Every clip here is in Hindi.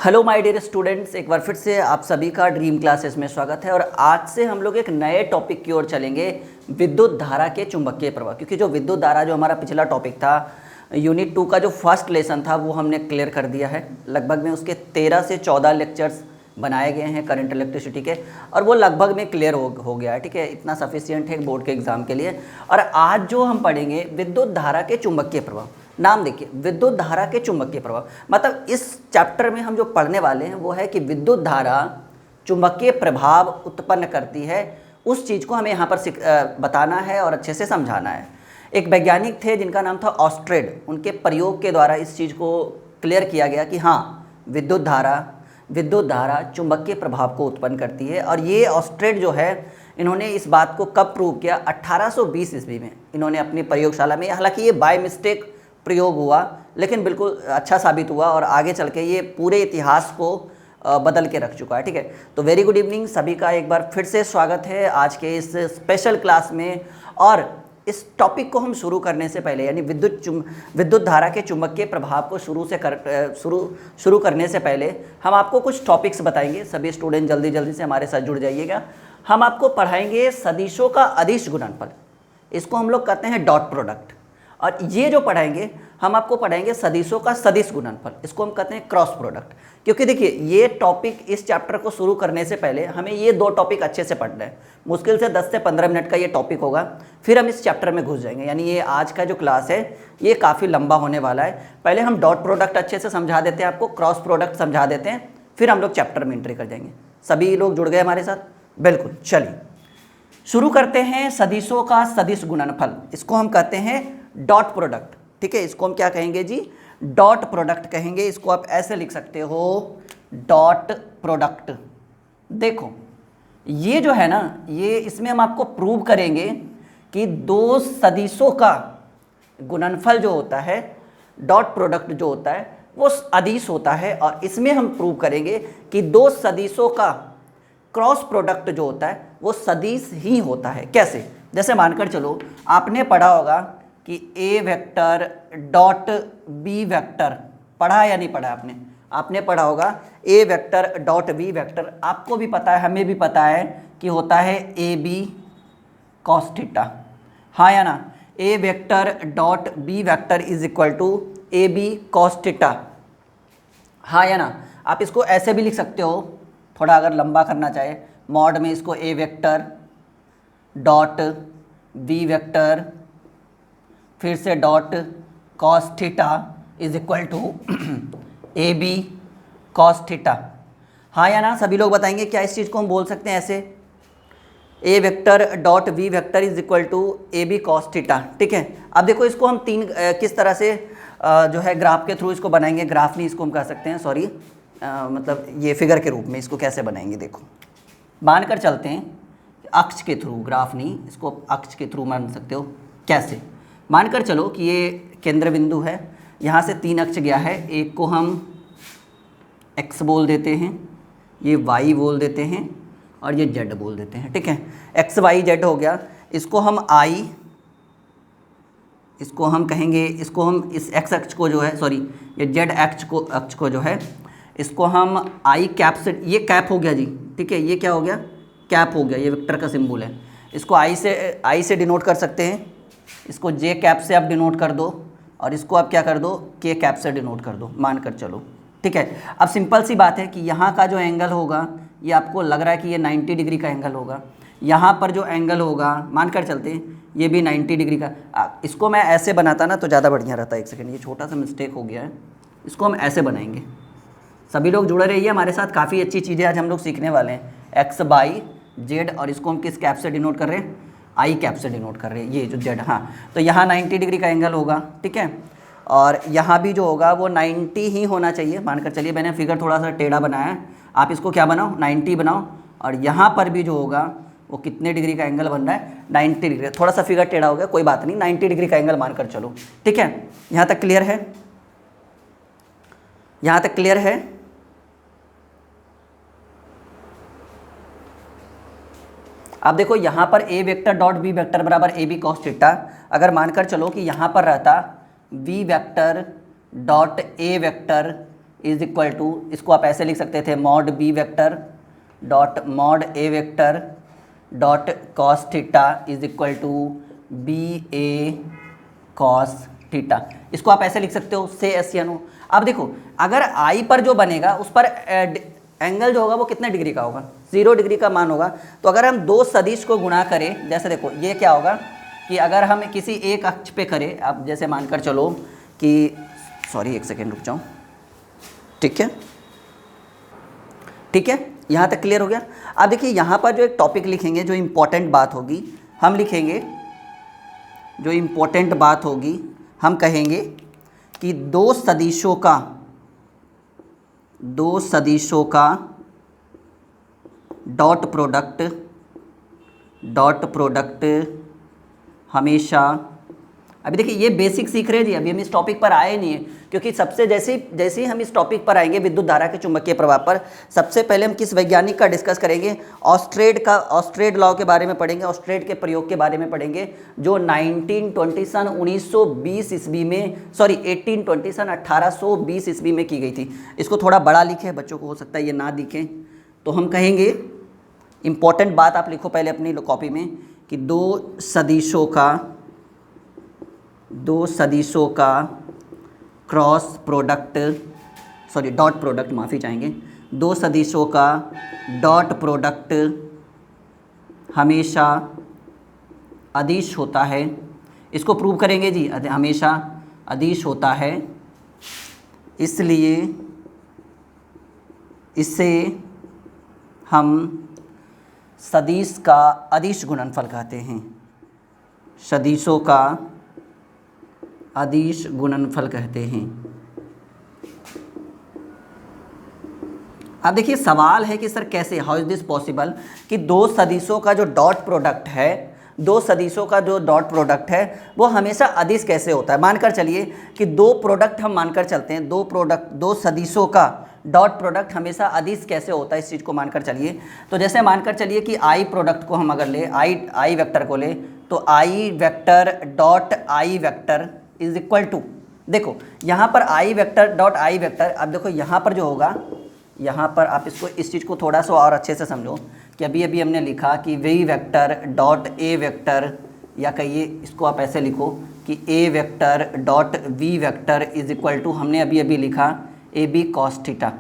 हेलो माय डियर स्टूडेंट्स, एक बार फिर से आप सभी का ड्रीम क्लासेस में स्वागत है। और आज से हम लोग एक नए टॉपिक की ओर चलेंगे, विद्युत धारा के चुंबकीय प्रवाह। क्योंकि जो विद्युत धारा जो हमारा पिछला टॉपिक था, यूनिट 2 का जो फर्स्ट लेसन था, वो हमने क्लियर कर दिया है। लगभग में उसके 13 से 14 लेक्चर्स बनाए गए हैं करंट इलेक्ट्रिसिटी के, और वो लगभग में क्लियर हो गया है। ठीक है, इतना सफिशियंट है बोर्ड के एग्ज़ाम के लिए। और आज जो हम पढ़ेंगे विद्युत धारा के चुंबकीय प्रवाह। नाम देखिए, विद्युत धारा के चुंबकीय प्रवाह। मतलब इस चैप्टर में हम जो पढ़ने वाले हैं वो है कि विद्युत धारा चुंबकीय प्रभाव उत्पन्न करती है। उस चीज़ को हमें यहाँ पर बताना है और अच्छे से समझाना है। एक वैज्ञानिक थे जिनका नाम था ऑस्ट्रेड। उनके प्रयोग के द्वारा इस चीज़ को क्लियर किया गया कि हाँ, विद्युत धारा चुंबकीय प्रभाव को उत्पन्न करती है। और ये ऑस्ट्रेड जो है, इन्होंने इस बात को कब प्रूव किया? 1820 ईस्वी में इन्होंने अपनी प्रयोगशाला में। हालांकि ये बाय मिस्टेक प्रयोग हुआ, लेकिन बिल्कुल अच्छा साबित हुआ और आगे चल के ये पूरे इतिहास को बदल के रख चुका है। ठीक है, तो वेरी गुड इवनिंग, सभी का एक बार फिर से स्वागत है आज के इस स्पेशल क्लास में। और इस टॉपिक को हम शुरू करने से पहले, यानी विद्युत धारा के चुंबकीय प्रभाव को शुरू करने से पहले हम आपको कुछ टॉपिक्स बताएंगे। सभी स्टूडेंट जल्दी जल्दी से हमारे साथ जुड़ जाइएगा। हम आपको पढ़ाएंगे सदिशों का अदिश गुणनफल, इसको हम लोग कहते हैं डॉट प्रोडक्ट। और ये जो पढ़ाएंगे, हम आपको पढ़ाएंगे सदिशों का सदिश गुणनफल, इसको हम कहते हैं क्रॉस प्रोडक्ट। क्योंकि देखिए, ये टॉपिक इस चैप्टर को शुरू करने से पहले हमें ये दो टॉपिक अच्छे से पढ़ना है। मुश्किल से 10 से 15 मिनट का ये टॉपिक होगा, फिर हम इस चैप्टर में घुस जाएंगे। यानी ये आज का जो क्लास है ये काफ़ी लंबा होने वाला है। पहले हम डॉट प्रोडक्ट अच्छे से समझा देते हैं आपको, क्रॉस प्रोडक्ट समझा देते हैं, फिर हम लोग चैप्टर में एंट्री कर जाएंगे। सभी लोग जुड़ गए हमारे साथ? बिल्कुल, चलिए शुरू करते हैं। सदिशों का सदिश गुणनफल, इसको हम कहते हैं डॉट प्रोडक्ट। ठीक है, इसको हम क्या कहेंगे जी? डॉट प्रोडक्ट कहेंगे। इसको आप ऐसे लिख सकते हो, डॉट प्रोडक्ट। देखो, ये जो है ना, ये इसमें हम आपको प्रूव करेंगे कि दो सदिशों का गुणनफल जो होता है, डॉट प्रोडक्ट जो होता है, वो अदिश होता है। और इसमें हम प्रूव करेंगे कि दो सदिशों का क्रॉस प्रोडक्ट जो होता है वो सदिश ही होता है। कैसे? जैसे मानकर चलो, आपने पढ़ा होगा कि A vector dot B vector, पढ़ा है या नहीं पढ़ा आपने पढ़ा होगा ए वेक्टर डॉट बी वेक्टर। आपको भी पता है, हमें भी पता है कि होता है ए बी कॉस थीटा, हाँ या ना? A vector dot B vector is equal to A B cos theta, हाँ या ना? आप इसको ऐसे भी लिख सकते हो, थोड़ा अगर लंबा करना चाहे, मॉड में इसको A vector dot B vector फिर से dot cos theta is equal to A B cos theta, हाँ या ना? सभी लोग बताएंगे क्या इस चीज़ को हम बोल सकते हैं ऐसे? A vector dot B vector is equal to A B cos theta. ठीक है, अब देखो इसको हम किस तरह से जो है ग्राफ के थ्रू इसको बनाएंगे। ग्राफ नहीं, इसको हम कह सकते हैं, सॉरी, मतलब ये फिगर के रूप में इसको कैसे बनाएंगे। देखो, मानकर चलते हैं अक्ष के थ्रू, ग्राफ नहीं, इसको अक्ष के थ्रू मान सकते हो। कैसे? मानकर चलो कि ये केंद्र बिंदु है, यहाँ से 3 अक्ष गया है। एक को हम x बोल देते हैं, ये y बोल देते हैं, और ये z बोल देते हैं। ठीक है, x y z हो गया। इसको हम i, इसको हम कहेंगे, इसको हम इस x अक्ष को जो है, सॉरी, ये z अक्ष को जो है, इसको हम i कैप से, ये कैप हो गया जी। ठीक है, ये क्या हो गया? कैप हो गया, ये वेक्टर का सिंबल है। इसको i से डिनोट कर सकते हैं, इसको j कैप से आप डिनोट कर दो, और इसको आप क्या कर दो? k कैप से डिनोट कर दो, मानकर चलो। ठीक है, अब सिंपल सी बात है कि यहाँ का जो एंगल होगा, ये आपको लग रहा है कि ये 90 डिग्री का एंगल होगा। यहाँ पर जो एंगल होगा, मानकर चलते हैं ये भी 90 डिग्री का। इसको मैं ऐसे बनाता ना तो ज़्यादा बढ़िया रहता। एक सेकेंड, ये छोटा सा मिस्टेक हो गया है, इसको हम ऐसे बनाएंगे। सभी लोग जुड़े रहिए हमारे साथ, काफ़ी अच्छी चीज़ें आज हम लोग सीखने वाले हैं। एक्स बाई जेड, और इसको हम किस कैप से डिनोट कर रहे हैं? आई कैप से डिनोट कर रहे हैं, ये जो जेड। हाँ, तो यहाँ 90 डिग्री का एंगल होगा। ठीक है, और यहाँ भी जो होगा वो 90 ही होना चाहिए। मानकर चलिए, मैंने फिगर थोड़ा सा टेढ़ा बनाया है, आप इसको क्या बनाओ? 90 बनाओ। और यहाँ पर भी जो होगा वो कितने डिग्री का एंगल बन रहा है? 90 डिग्री। थोड़ा सा फिगर टेढ़ा हो गया, कोई बात नहीं, 90 डिग्री का एंगल मानकर चलो। ठीक है, यहाँ तक क्लियर है? यहाँ तक क्लियर है? अब देखो, यहाँ पर ए वेक्टर डॉट बी वेक्टर बराबर ए बी कॉस थीटा। अगर मानकर चलो कि यहाँ पर रहता B vector dot A vector is equal to, इसको आप ऐसे लिख सकते थे mod B vector dot mod A vector dot cos theta is equal to B A cos theta. इसको आप ऐसे लिख सकते हो से एस या नो। अब देखो अगर आई पर जो बनेगा उस पर एंगल जो होगा वो कितने डिग्री का होगा, 0 डिग्री का मान होगा। तो अगर हम दो सदिश को गुणा करें, जैसे देखो ये क्या होगा कि अगर हम किसी एक अक्ष पे करें, अब जैसे मानकर चलो कि सॉरी एक सेकेंड रुक जाओ, ठीक है ठीक है, यहाँ तक क्लियर हो गया। अब देखिए यहाँ पर जो एक टॉपिक लिखेंगे, जो इम्पोर्टेंट बात होगी हम लिखेंगे, जो इम्पोर्टेंट बात होगी हम कहेंगे कि दो सदिशों का डॉट प्रोडक्ट हमेशा, अभी देखिए ये बेसिक सीख रहे हैं जी, अभी हम इस टॉपिक पर आए नहीं है, क्योंकि सबसे जैसे ही हम इस टॉपिक पर आएंगे विद्युत धारा के चुंबकीय प्रभाव पर, सबसे पहले हम किस वैज्ञानिक का डिस्कस करेंगे, ऑस्ट्रेड लॉ के बारे में पढ़ेंगे, ऑस्ट्रेड के प्रयोग के बारे में पढ़ेंगे, जो 1920 सन 1920 ईस्वी में, सॉरी 1820 सन 1820 ईस्वी में की गई थी। इसको थोड़ा बड़ा लिखे, बच्चों को हो सकता है ये ना दिखें, तो हम कहेंगे इम्पॉर्टेंट बात आप लिखो पहले अपनी कॉपी में कि दो सदिशों का cross product, sorry dot product, माफ़ी चाहेंगे, दो सदिशों का डॉट प्रोडक्ट हमेशा अदिश होता है। इसको प्रूव करेंगे जी, हमेशा अदिश होता है, इसलिए इसे हम सदिश का अदिश गुणनफल कहते हैं, सदिशों का अदिश गुणनफल कहते हैं। अब देखिए सवाल है कि सर कैसे, हाउ इज दिस पॉसिबल कि दो सदिशों का जो डॉट प्रोडक्ट है वो हमेशा अदिश कैसे होता है। मानकर चलिए कि दो प्रोडक्ट हम मानकर चलते हैं, दो सदिशों का डॉट प्रोडक्ट हमेशा अदिश कैसे होता है, इस चीज़ को मानकर चलिए। तो जैसे मानकर चलिए कि आई प्रोडक्ट को हम अगर ले, आई वेक्टर को ले, तो I vector dot I vector is equal to, देखो यहाँ पर I vector dot I vector, अब देखो यहाँ पर जो होगा, यहाँ पर आप इसको, इस चीज़ को थोड़ा सा और अच्छे से समझो कि अभी हमने लिखा कि V vector dot A vector, या कहिए इसको आप ऐसे लिखो कि A vector dot we vector is equal to, हमने अभी लिखा ए बी कॉस थीटा,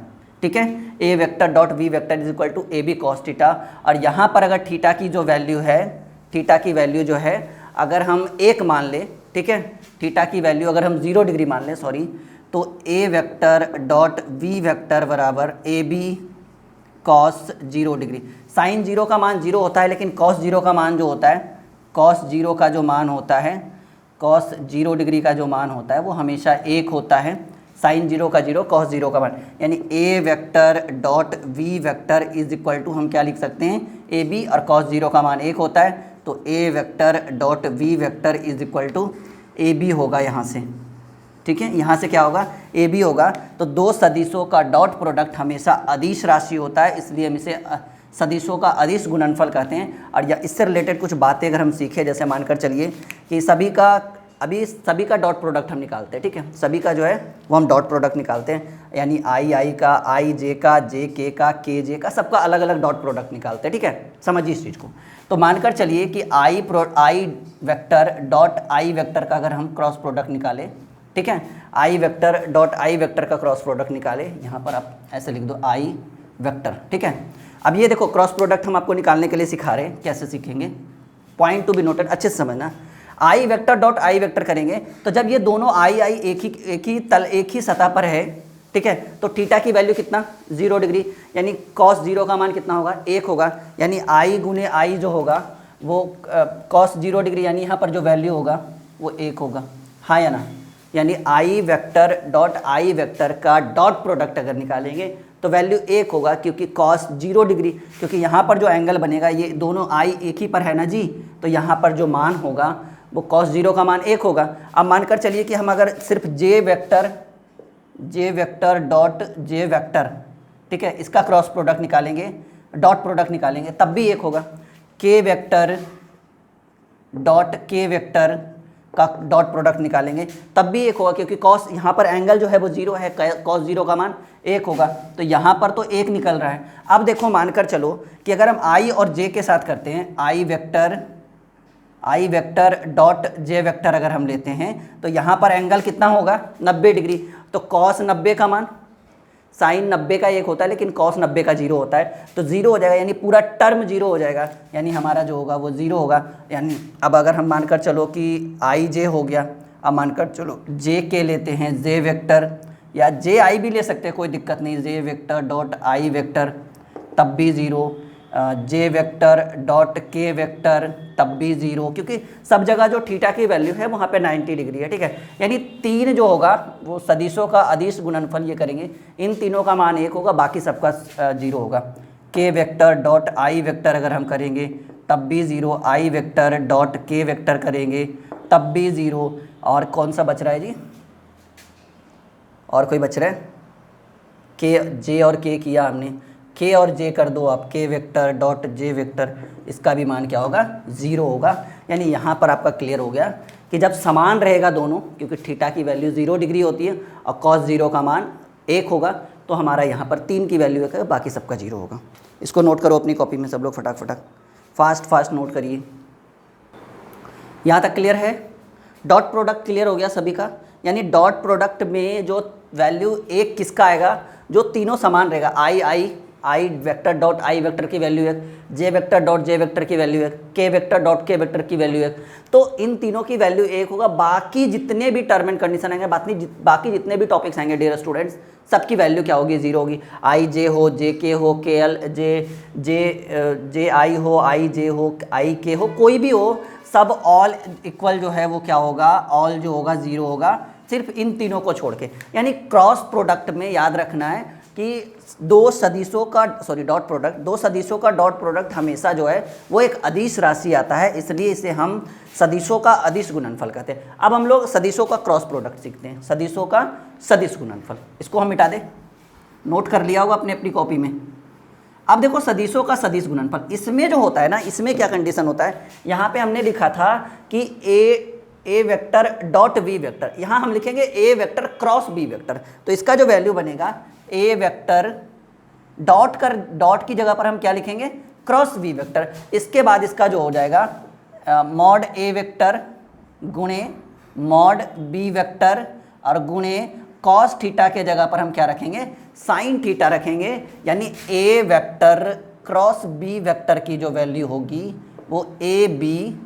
ठीक है, A vector dot we vector is equal to A B cos theta. और यहाँ पर अगर थीटा की जो वैल्यू है, थीटा की वैल्यू जो है अगर हम 1 मान ले, ठीक है, थीटा की वैल्यू अगर हम 0 डिग्री मान लें, सॉरी, तो A vector dot we vector बराबर A B cos 0 degree. Sine 0 का मान 0 होता है, लेकिन कॉस 0 का मान जो होता है, कॉस 0 का जो मान होता है, कॉस 0 डिग्री का जो मान होता है वो हमेशा 1 होता है। साइन 0 का 0, कॉस 0 का मान, यानी A vector dot we vector is equal to हम क्या लिख सकते हैं, ए बी, और कॉस 0 का मान 1 होता है, तो A vector dot we vector is equal to A B होगा यहाँ से, ठीक है, यहाँ से क्या होगा, ए बी होगा। तो दो सदिशों का डॉट प्रोडक्ट हमेशा अदिश राशि होता है, इसलिए हम इसे सदिशों का अदिश गुणनफल कहते हैं। और या इससे रिलेटेड कुछ बातें अगर हम सीखें, जैसे मानकर चलिए कि सभी का डॉट प्रोडक्ट हम निकालते हैं, ठीक है, सभी का जो है वो हम डॉट प्रोडक्ट निकालते हैं, यानी आई का, आई जे का, जे के का, के जे का, सबका अलग अलग डॉट प्रोडक्ट निकालते हैं, ठीक है, समझिए इस चीज़ को। तो मानकर चलिए कि आई वेक्टर डॉट आई वेक्टर का अगर हम क्रॉस प्रोडक्ट निकालें, ठीक है, आई वेक्टर डॉट आई वेक्टर का क्रॉस प्रोडक्ट निकाले, यहाँ पर आप ऐसे लिख दो आई वेक्टर, ठीक है। अब ये देखो क्रॉस प्रोडक्ट हम आपको निकालने के लिए सिखा रहे हैं, कैसे सीखेंगे, पॉइंट टू बी नोटेड, अच्छे से समझना। आई वेक्टर डॉट आई वेक्टर करेंगे तो जब ये दोनों आई एक ही सतह पर है, ठीक है, तो थीटा की वैल्यू कितना, 0 डिग्री, यानी कॉस 0 का मान कितना होगा, 1 होगा, यानी आई गुने आई जो होगा वो कॉस 0 डिग्री, यानी यहाँ पर जो वैल्यू होगा वो 1 होगा, हाँ या ना। यानी आई वेक्टर डॉट आई वेक्टर का डॉट प्रोडक्ट अगर निकालेंगे तो वैल्यू 1 होगा, क्योंकि कॉस 0 डिग्री, क्योंकि यहाँ पर जो एंगल बनेगा ये दोनों आई एक ही पर है ना जी, तो यहाँ पर जो मान होगा वो कॉस 0 का मान 1 होगा। अब मानकर चलिए कि हम अगर सिर्फ जे वेक्टर डॉट जे वेक्टर, ठीक है, इसका क्रॉस प्रोडक्ट निकालेंगे, डॉट प्रोडक्ट निकालेंगे, तब भी 1 होगा। के वेक्टर डॉट के वेक्टर का डॉट प्रोडक्ट निकालेंगे तब भी 1 होगा, क्योंकि कॉस यहाँ पर एंगल जो है वो 0 है, कॉस 0 का मान 1 होगा, तो यहाँ पर तो 1 निकल रहा है। अब देखो मानकर चलो कि अगर हम आई और जे के साथ करते हैं, आई वेक्टर डॉट जे वेक्टर अगर हम लेते हैं तो यहाँ पर एंगल कितना होगा 90 डिग्री, तो कॉस 90 का मान, साइन 90 का 1 होता है लेकिन कॉस 90 का 0 होता है, तो 0 हो जाएगा, यानी पूरा टर्म 0 हो जाएगा, यानी हमारा जो होगा वो 0 होगा। यानी अब अगर हम मानकर चलो कि आई जे हो गया, अब मानकर चलो जे के लेते हैं, जे वेक्टर या जे आई भी ले सकते हैं, कोई दिक्कत नहीं, जे वेक्टर डॉट आई वेक्टर तब भी 0, जे वेक्टर डॉट के वेक्टर तब भी 0, क्योंकि सब जगह जो थीटा की वैल्यू है वहाँ पे 90 डिग्री है, ठीक है। यानी 3 जो होगा वो सदिशों का अदिश गुणनफल ये करेंगे, इन तीनों का मान 1 होगा, बाकी सबका 0 होगा। के वेक्टर डॉट आई वेक्टर अगर हम करेंगे तब भी 0, आई वेक्टर डॉट के वेक्टर करेंगे तब भी 0, और कौन सा बच रहा है जी, और कोई बच रहा है, के जे और के किया हमने, के और जे कर दो आप, के वेक्टर डॉट जे वेक्टर, इसका भी मान क्या होगा 0 होगा। यानी यहाँ पर आपका क्लियर हो गया कि जब समान रहेगा दोनों, क्योंकि थीटा की वैल्यू 0 डिग्री होती है और कॉस 0 का मान 1 होगा, तो हमारा यहाँ पर 3 की वैल्यू है, बाकी सबका 0 होगा। इसको नोट करो अपनी कॉपी में सब लोग, फटाक फास्ट नोट करिए। यहाँ तक क्लियर है? डॉट प्रोडक्ट क्लियर हो गया सभी का? यानी डॉट प्रोडक्ट में जो वैल्यू 1 किसका आएगा, जो तीनों समान रहेगा, आई वेक्टर डॉट आई वेक्टर की वैल्यू 1, जे वेक्टर डॉट जे वेक्टर की वैल्यू 1, के वेक्टर डॉट के वेक्टर की वैल्यू 1, तो इन तीनों की वैल्यू 1 होगा। बाकी जितने भी टर्म एंड कंडीशन आएंगे, बाकी जितने भी टॉपिक्स आएंगे डियर स्टूडेंट्स, सबकी वैल्यू क्या होगी 0 होगी। आई जे हो, जे के हो, के एल जे आई हो, आई जे हो, आई के हो, कोई भी हो, सब ऑल इक्वल जो है वो क्या होगा, ऑल जो होगा 0 होगा, सिर्फ इन तीनों को छोड़ के। यानी क्रॉस प्रोडक्ट में याद रखना है कि दो सदिशों का डॉट प्रोडक्ट हमेशा जो है वो एक अदिश राशि आता है, इसलिए इसे हम सदिशों का अदिश गुणनफल कहते हैं। अब हम लोग सदिशों का क्रॉस प्रोडक्ट सीखते हैं, सदिशों का सदिश गुणनफल। इसको हम मिटा दें, नोट कर लिया होगा अपनी कॉपी में। अब देखो सदिशों का सदिश गुणनफल, इसमें जो होता है ना, इसमें क्या कंडीशन होता है, यहाँ पे हमने लिखा था कि A vector dot V vector, यहाँ हम लिखेंगे ए वेक्टर क्रॉस बी वेक्टर, तो इसका जो वैल्यू बनेगा ए वेक्टर डॉट की जगह पर हम क्या लिखेंगे, क्रॉस बी वेक्टर। इसके बाद इसका जो हो जाएगा मॉड ए वेक्टर गुणे मॉड बी वेक्टर और गुणे कॉस थीटा के जगह पर हम क्या रखेंगे, साइन थीटा रखेंगे। यानी A vector cross B vector की जो वैल्यू होगी वो ए बी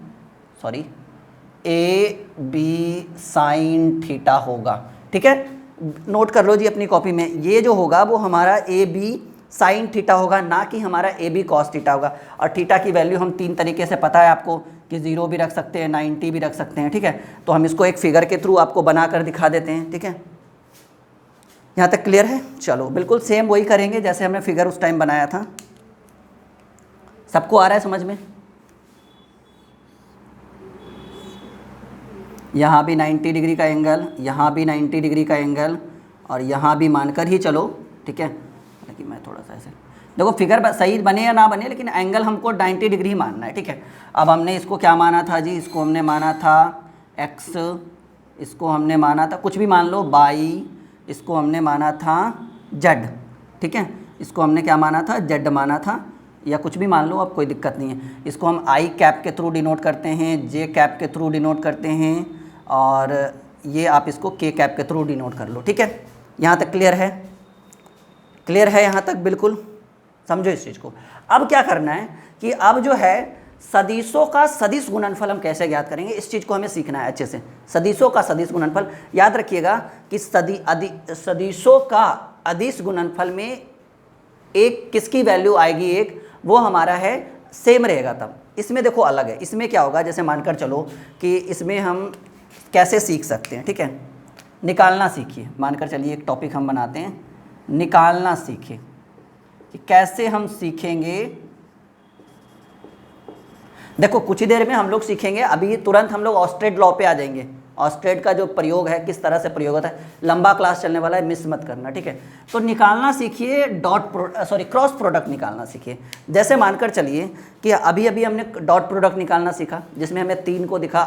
साइन थीटा होगा, ठीक है। नोट कर लो जी अपनी कॉपी में, ये जो होगा वो हमारा ए बी साइन थीटा होगा, ना कि हमारा ए बी कॉस थीटा होगा। और थीटा की वैल्यू हम 3 तरीके से पता है आपको कि 0 भी रख सकते हैं, 90 भी रख सकते हैं, ठीक है। तो हम इसको एक फिगर के थ्रू आपको बना कर दिखा देते हैं, ठीक है। यहाँ तक क्लियर है? चलो बिल्कुल सेम वही करेंगे जैसे हमने फिगर उस टाइम बनाया था। सबको आ रहा है समझ में? यहाँ भी 90 डिग्री का एंगल, यहाँ भी 90 डिग्री का एंगल, और यहाँ भी मानकर ही चलो, ठीक है। हालांकि मैं थोड़ा सा ऐसे देखो, फिगर सही बने या ना बने, लेकिन एंगल हमको 90 डिग्री ही मानना है, ठीक है। अब हमने इसको क्या माना था जी, इसको हमने माना था x, इसको हमने माना था कुछ भी मान लो y, इसको हमने माना था z, ठीक है। इसको हमने क्या माना था, z माना था, या कुछ भी मान लो, अब कोई दिक्कत नहीं है। इसको हम आई कैप के थ्रू डिनोट करते हैं, जे कैप के थ्रू डिनोट करते हैं, और ये आप इसको के कैप के थ्रू डिनोट कर लो, ठीक है। यहाँ तक क्लियर है? क्लियर है यहाँ तक? बिल्कुल समझो इस चीज़ को। अब क्या करना है कि अब जो है सदिशों का सदिश गुणनफल हम कैसे ज्ञात करेंगे, इस चीज़ को हमें सीखना है अच्छे से। सदिशों का सदिश गुणनफल याद रखिएगा कि सदिशों का अदिश गुणनफल में एक किसकी वैल्यू आएगी, एक वो हमारा है सेम रहेगा। तब इसमें देखो अलग है, इसमें क्या होगा, जैसे मानकर चलो कि इसमें हम कैसे सीख सकते हैं, ठीक है। निकालना सीखिए, मानकर चलिए एक टॉपिक हम बनाते हैं, निकालना सीखिए कि कैसे हम सीखेंगे। देखो कुछ ही देर में हम लोग सीखेंगे, अभी तुरंत हम लोग ऑस्ट्रेड लॉ पे आ जाएंगे। ऑस्ट्रेड का जो प्रयोग है, किस तरह से प्रयोग होता है, लंबा क्लास चलने वाला है, मिस मत करना, ठीक है। तो निकालना सीखिए, क्रॉस प्रोडक्ट निकालना सीखिए। जैसे मानकर चलिए कि अभी हमने डॉट प्रोडक्ट निकालना सीखा, जिसमें हमें 3 को दिखा,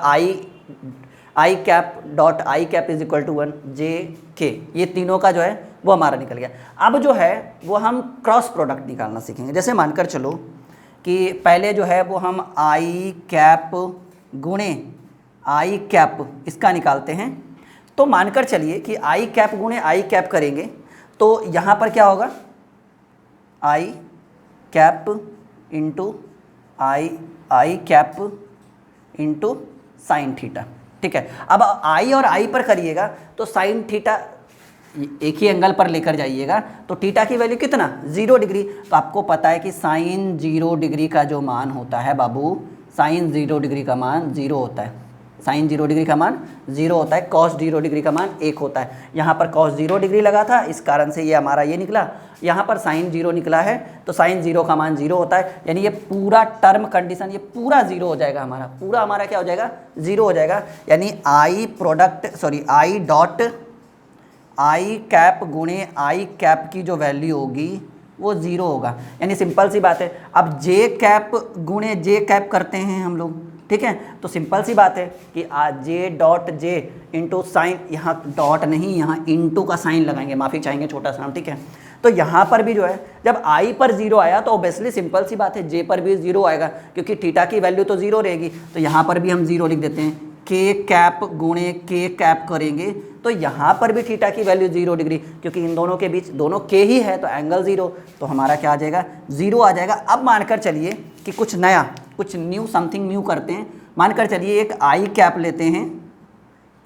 I cap dot I cap is equal to 1, J K, ये तीनों का जो है वो हमारा निकल गया। अब जो है वो हम क्रॉस प्रोडक्ट निकालना सीखेंगे। जैसे मानकर चलो कि पहले जो है वो हम आई कैप गुणे आई कैप इसका निकालते हैं। तो मानकर चलिए कि आई कैप गुणे आई कैप करेंगे तो यहाँ पर क्या होगा, आई कैप इंटू आई कैप इंटू साइन थीटा। ठीक है, अब आई और आई पर करिएगा तो साइन थीटा एक ही एंगल पर लेकर जाइएगा तो थीटा की वैल्यू कितना, 0 डिग्री। तो आपको पता है कि साइन 0 डिग्री का जो मान होता है बाबू, साइन 0 डिग्री का मान 0 होता है, साइन 0 डिग्री का मान 0 होता है, कॉस 0 डिग्री का मान 1 होता है। यहाँ पर कॉस 0 डिग्री लगा था, इस कारण से ये हमारा ये निकला। यहाँ पर साइन 0 निकला है तो साइन 0 का मान 0 होता है, यानी ये पूरा टर्म कंडीशन ये पूरा 0 हो जाएगा, पूरा हमारा क्या हो जाएगा, 0 हो जाएगा। यानी आई डॉट आई कैप गुणे आई कैप की जो वैल्यू होगी वो 0 होगा। यानी सिंपल सी बात है। अब जे कैप गुणे जे कैप करते हैं हम लोग, ठीक है, तो सिंपल सी बात है कि J dot J into sine, यहाँ डॉट नहीं यहाँ इंटू का साइन लगाएंगे, माफ़ी चाहेंगे छोटा सा, ठीक है। तो यहाँ पर भी जो है जब आई पर 0 आया तो ऑब्वियसली सिंपल सी बात है जे पर भी 0 आएगा क्योंकि थीटा की वैल्यू तो 0 रहेगी। तो यहाँ पर भी हम 0 लिख देते हैं, के कैप गुणे के कैप करेंगे तो यहाँ पर भी थीटा की वैल्यू 0 डिग्री, क्योंकि इन दोनों के बीच दोनों के ही है तो एंगल 0, तो हमारा क्या आ जाएगा, 0 आ जाएगा। अब मानकर चलिए कि कुछ नया, कुछ न्यू, समथिंग न्यू करते हैं। मानकर चलिए एक आई कैप लेते हैं,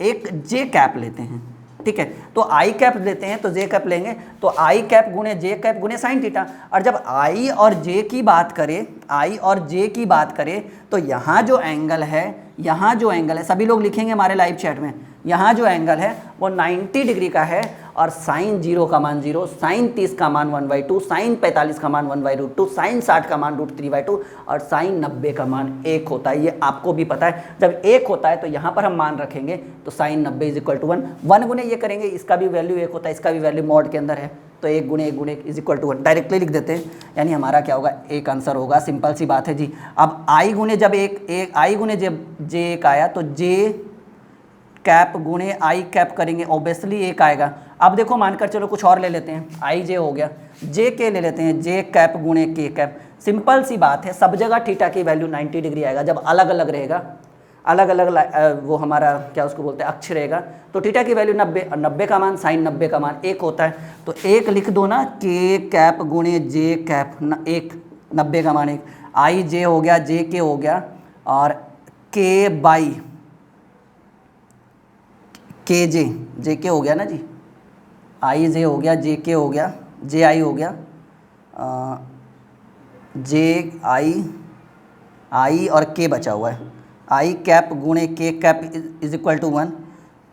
एक जे कैप लेते हैं, ठीक है। तो आई कैप लेते हैं तो जे कैप लेंगे तो आई कैप गुणे जे कैप गुणे साइन थीटा। और जब आई और जे की बात करें, आई और जे की बात करें तो यहाँ जो एंगल है, यहाँ जो एंगल है, सभी लोग लिखेंगे हमारे लाइव चैट में, यहाँ जो एंगल है वो 90 डिग्री का है और साइन 0 का मान 0, साइन 30 का मान 1/2, साइन 45 का मान 1/√2, साइन 60 का मान √3/2 और साइन 90 का मान 1 होता है। ये आपको भी पता है। जब 1 होता है तो यहाँ पर हम मान रखेंगे तो साइन 90 इज इक्वल टू 1, 1 गुने ये करेंगे, इसका भी वैल्यू 1 होता है, इसका भी वैल्यू मॉड के अंदर है तो 1 गुणे 1 गुणे इज इक्वल टू 1 डायरेक्टली लिख देते हैं। यानी हमारा क्या होगा, एक आंसर होगा, सिंपल सी बात है जी। अब आई गुणे जब एक आई गुणे जब जे एक आया तो जे कैप गुणे आई कैप करेंगे, ऑब्वियसली 1 आएगा। अब देखो मानकर चलो कुछ और ले लेते हैं, आई जे हो गया, जे के ले लेते हैं, जे कैप गुणे के कैप। सिंपल सी बात है, सब जगह थीटा की वैल्यू 90 डिग्री आएगा। जब अलग अलग रहेगा, अलग अलग वो हमारा क्या उसको बोलते हैं अक्ष रहेगा तो थीटा की वैल्यू 90, 90 का मान, साइन 90 का मान 1 होता है। तो 1 लिख दो ना, के कैप गुणे जे कैप, 1 90 का मान 1, आई जे हो गया, जे के हो गया और के बाई के जे, जे के हो गया ना जी, आई जे हो गया, जे के हो गया, जे आई हो गया, जे आई और के बचा हुआ है, आई कैप गुणे के कैप इज इक्वल टू 1,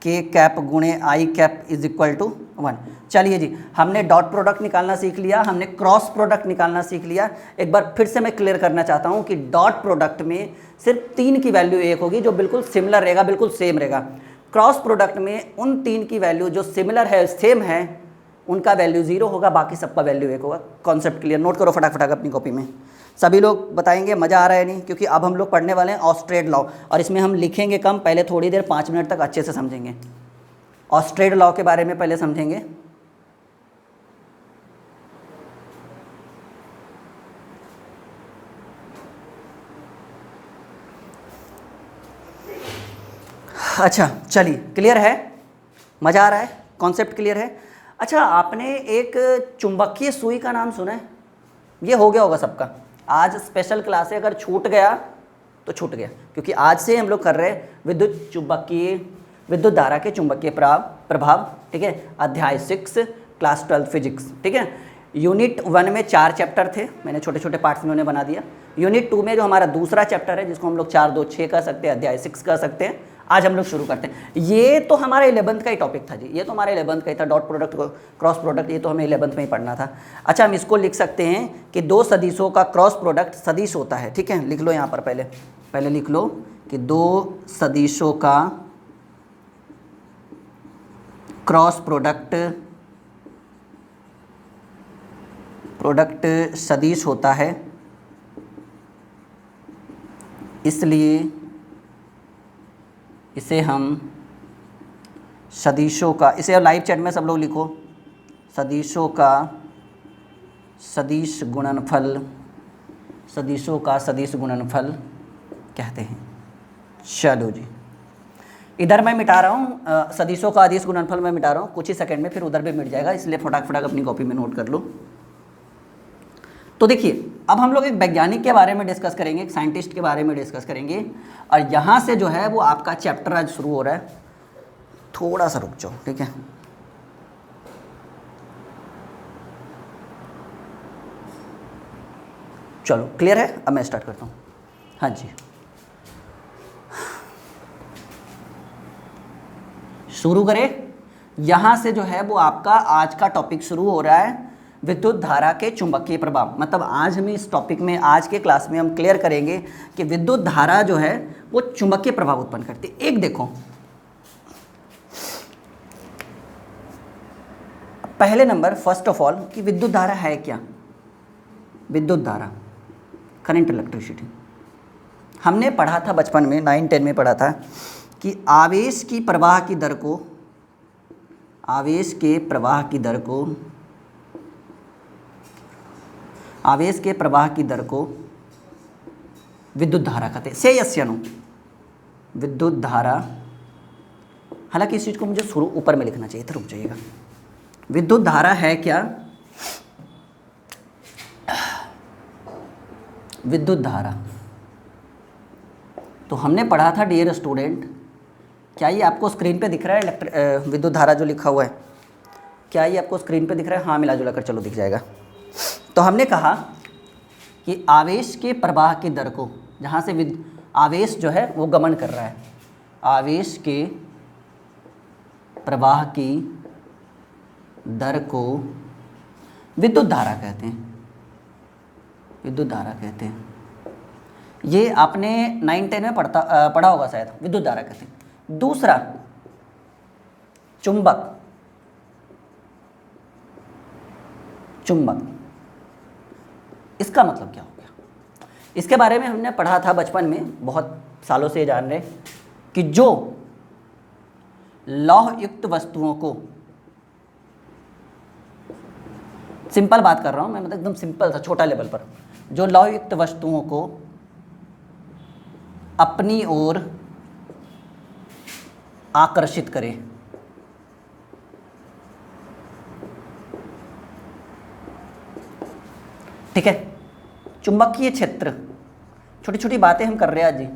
के कैप गुणे आई कैप इज इक्वल टू 1। चलिए जी, हमने डॉट प्रोडक्ट निकालना सीख लिया, हमने क्रॉस प्रोडक्ट निकालना सीख लिया। एक बार फिर से मैं क्लियर करना चाहता हूँ कि डॉट प्रोडक्ट में सिर्फ 3 की वैल्यू 1 होगी जो बिल्कुल सिमिलर रहेगा, बिल्कुल सेम रहेगा। क्रॉस प्रोडक्ट में उन 3 की वैल्यू जो सिमिलर है, सेम है, उनका वैल्यू 0 होगा, बाकी सबका वैल्यू 1 होगा। कॉन्सेप्ट क्लियर, नोट करो फटाफट अपनी कॉपी में। सभी लोग बताएंगे मज़ा आ रहा है नहीं, क्योंकि अब हम लोग पढ़ने वाले हैं ऑस्ट्रेड लॉ और इसमें हम लिखेंगे कम, पहले थोड़ी देर 5 मिनट तक अच्छे से समझेंगे। ऑस्ट्रेड लॉ के बारे में पहले समझेंगे। अच्छा चलिए, क्लियर है, मज़ा आ रहा है, कॉन्सेप्ट क्लियर है। अच्छा, आपने एक चुंबकीय सुई का नाम सुना है? ये हो गया होगा सबका। आज स्पेशल क्लास है, अगर छूट गया तो छूट गया, क्योंकि आज से हम लोग कर रहे हैं विद्युत धारा के चुंबकीय प्रभाव, ठीक है, अध्याय 6 क्लास 12 फिजिक्स, ठीक है। यूनिट 1 में 4 चैप्टर थे, मैंने छोटे छोटे पार्ट्स में उन्हें बना दिया। यूनिट 2 में जो हमारा दूसरा चैप्टर है, जिसको हम लोग 4, 2, 6 कह सकते हैं, अध्याय 6 कह सकते हैं, आज हम लोग शुरू करते हैं। ये तो हमारा 11th का ही टॉपिक था जी, ये तो हमारा 11th का ही था। डॉट प्रोडक्ट, क्रॉस प्रोडक्ट, ये तो हमें 11th में ही पढ़ना था। अच्छा, हम इसको लिख सकते हैं कि 2 सदिशों का क्रॉस प्रोडक्ट सदिश होता है, ठीक है। लिख लो यहाँ पर, पहले लिख लो कि 2 सदिशों का क्रॉस प्रोडक्ट सदिश होता है, इसलिए इसे हम सदिशों का, इसे लाइव चैट में सब लोग लिखो, सदिशों का सदिश गुणनफल, सदिशों का सदिश गुणनफल कहते हैं। चलो जी, इधर मैं मिटा रहा हूँ सदिशों का अदिश गुणनफल मैं मिटा रहा हूँ, कुछ ही सेकंड में फिर उधर भी मिट जाएगा, इसलिए फटाक अपनी कॉपी में नोट कर लो। तो देखिए, अब हम लोग एक वैज्ञानिक के बारे में डिस्कस करेंगे, एक साइंटिस्ट के बारे में डिस्कस करेंगे, और यहाँ से जो है वो आपका चैप्टर आज शुरू हो रहा है। थोड़ा सा रुक जाओ, ठीक है। चलो क्लियर है, अब मैं स्टार्ट करता हूँ। हाँ जी, शुरू करें। यहाँ से जो है वो आपका आज का टॉपिक शुरू हो रहा है, विद्युत धारा के चुंबकीय प्रभाव। मतलब आज हम इस टॉपिक में, आज के क्लास में हम क्लियर करेंगे कि विद्युत धारा जो है वो चुंबकीय प्रभाव उत्पन्न करती है। एक देखो, पहले नंबर फर्स्ट ऑफ ऑल कि विद्युत धारा है क्या। विद्युत धारा, करंट इलेक्ट्रिसिटी, हमने पढ़ा था बचपन में 9-10 में पढ़ा था कि आवेश की प्रवाह की दर को, आवेश के प्रवाह की दर को, आवेश के प्रवाह की दर को विद्युत धारा कहते हैं। से यस या नो, विद्युत धारा। हालांकि इस चीज़ को मुझे शुरू ऊपर में लिखना चाहिए था, रुक जाइएगा। विद्युत धारा है क्या, विद्युत धारा तो हमने पढ़ा था डियर स्टूडेंट। क्या ये आपको स्क्रीन पे दिख रहा है विद्युत धारा जो लिखा हुआ है, क्या ये आपको स्क्रीन पे दिख रहा है? हाँ, मिला जुला कर चलो दिख जाएगा। तो हमने कहा कि आवेश के प्रवाह की दर को, जहाँ से आवेश जो है वो गमन कर रहा है, आवेश के प्रवाह की दर को विद्युत धारा कहते हैं, विद्युत धारा कहते हैं। ये आपने 9-10 में पढ़ा होगा शायद, विद्युत धारा कहते हैं। दूसरा, चुंबक, चुंबक, इसका मतलब क्या हो गया? इसके बारे में हमने पढ़ा था बचपन में, बहुत सालों से जान रहे कि जो लौह युक्त वस्तुओं को, सिंपल बात कर रहा हूं मैं, मतलब एकदम सिंपल सा छोटा लेवल पर, जो लौह युक्त वस्तुओं को अपनी ओर आकर्षित करे, ठीक है। चुंबकीय क्षेत्र, छोटी छोटी बातें हम कर रहे हैं आज जी।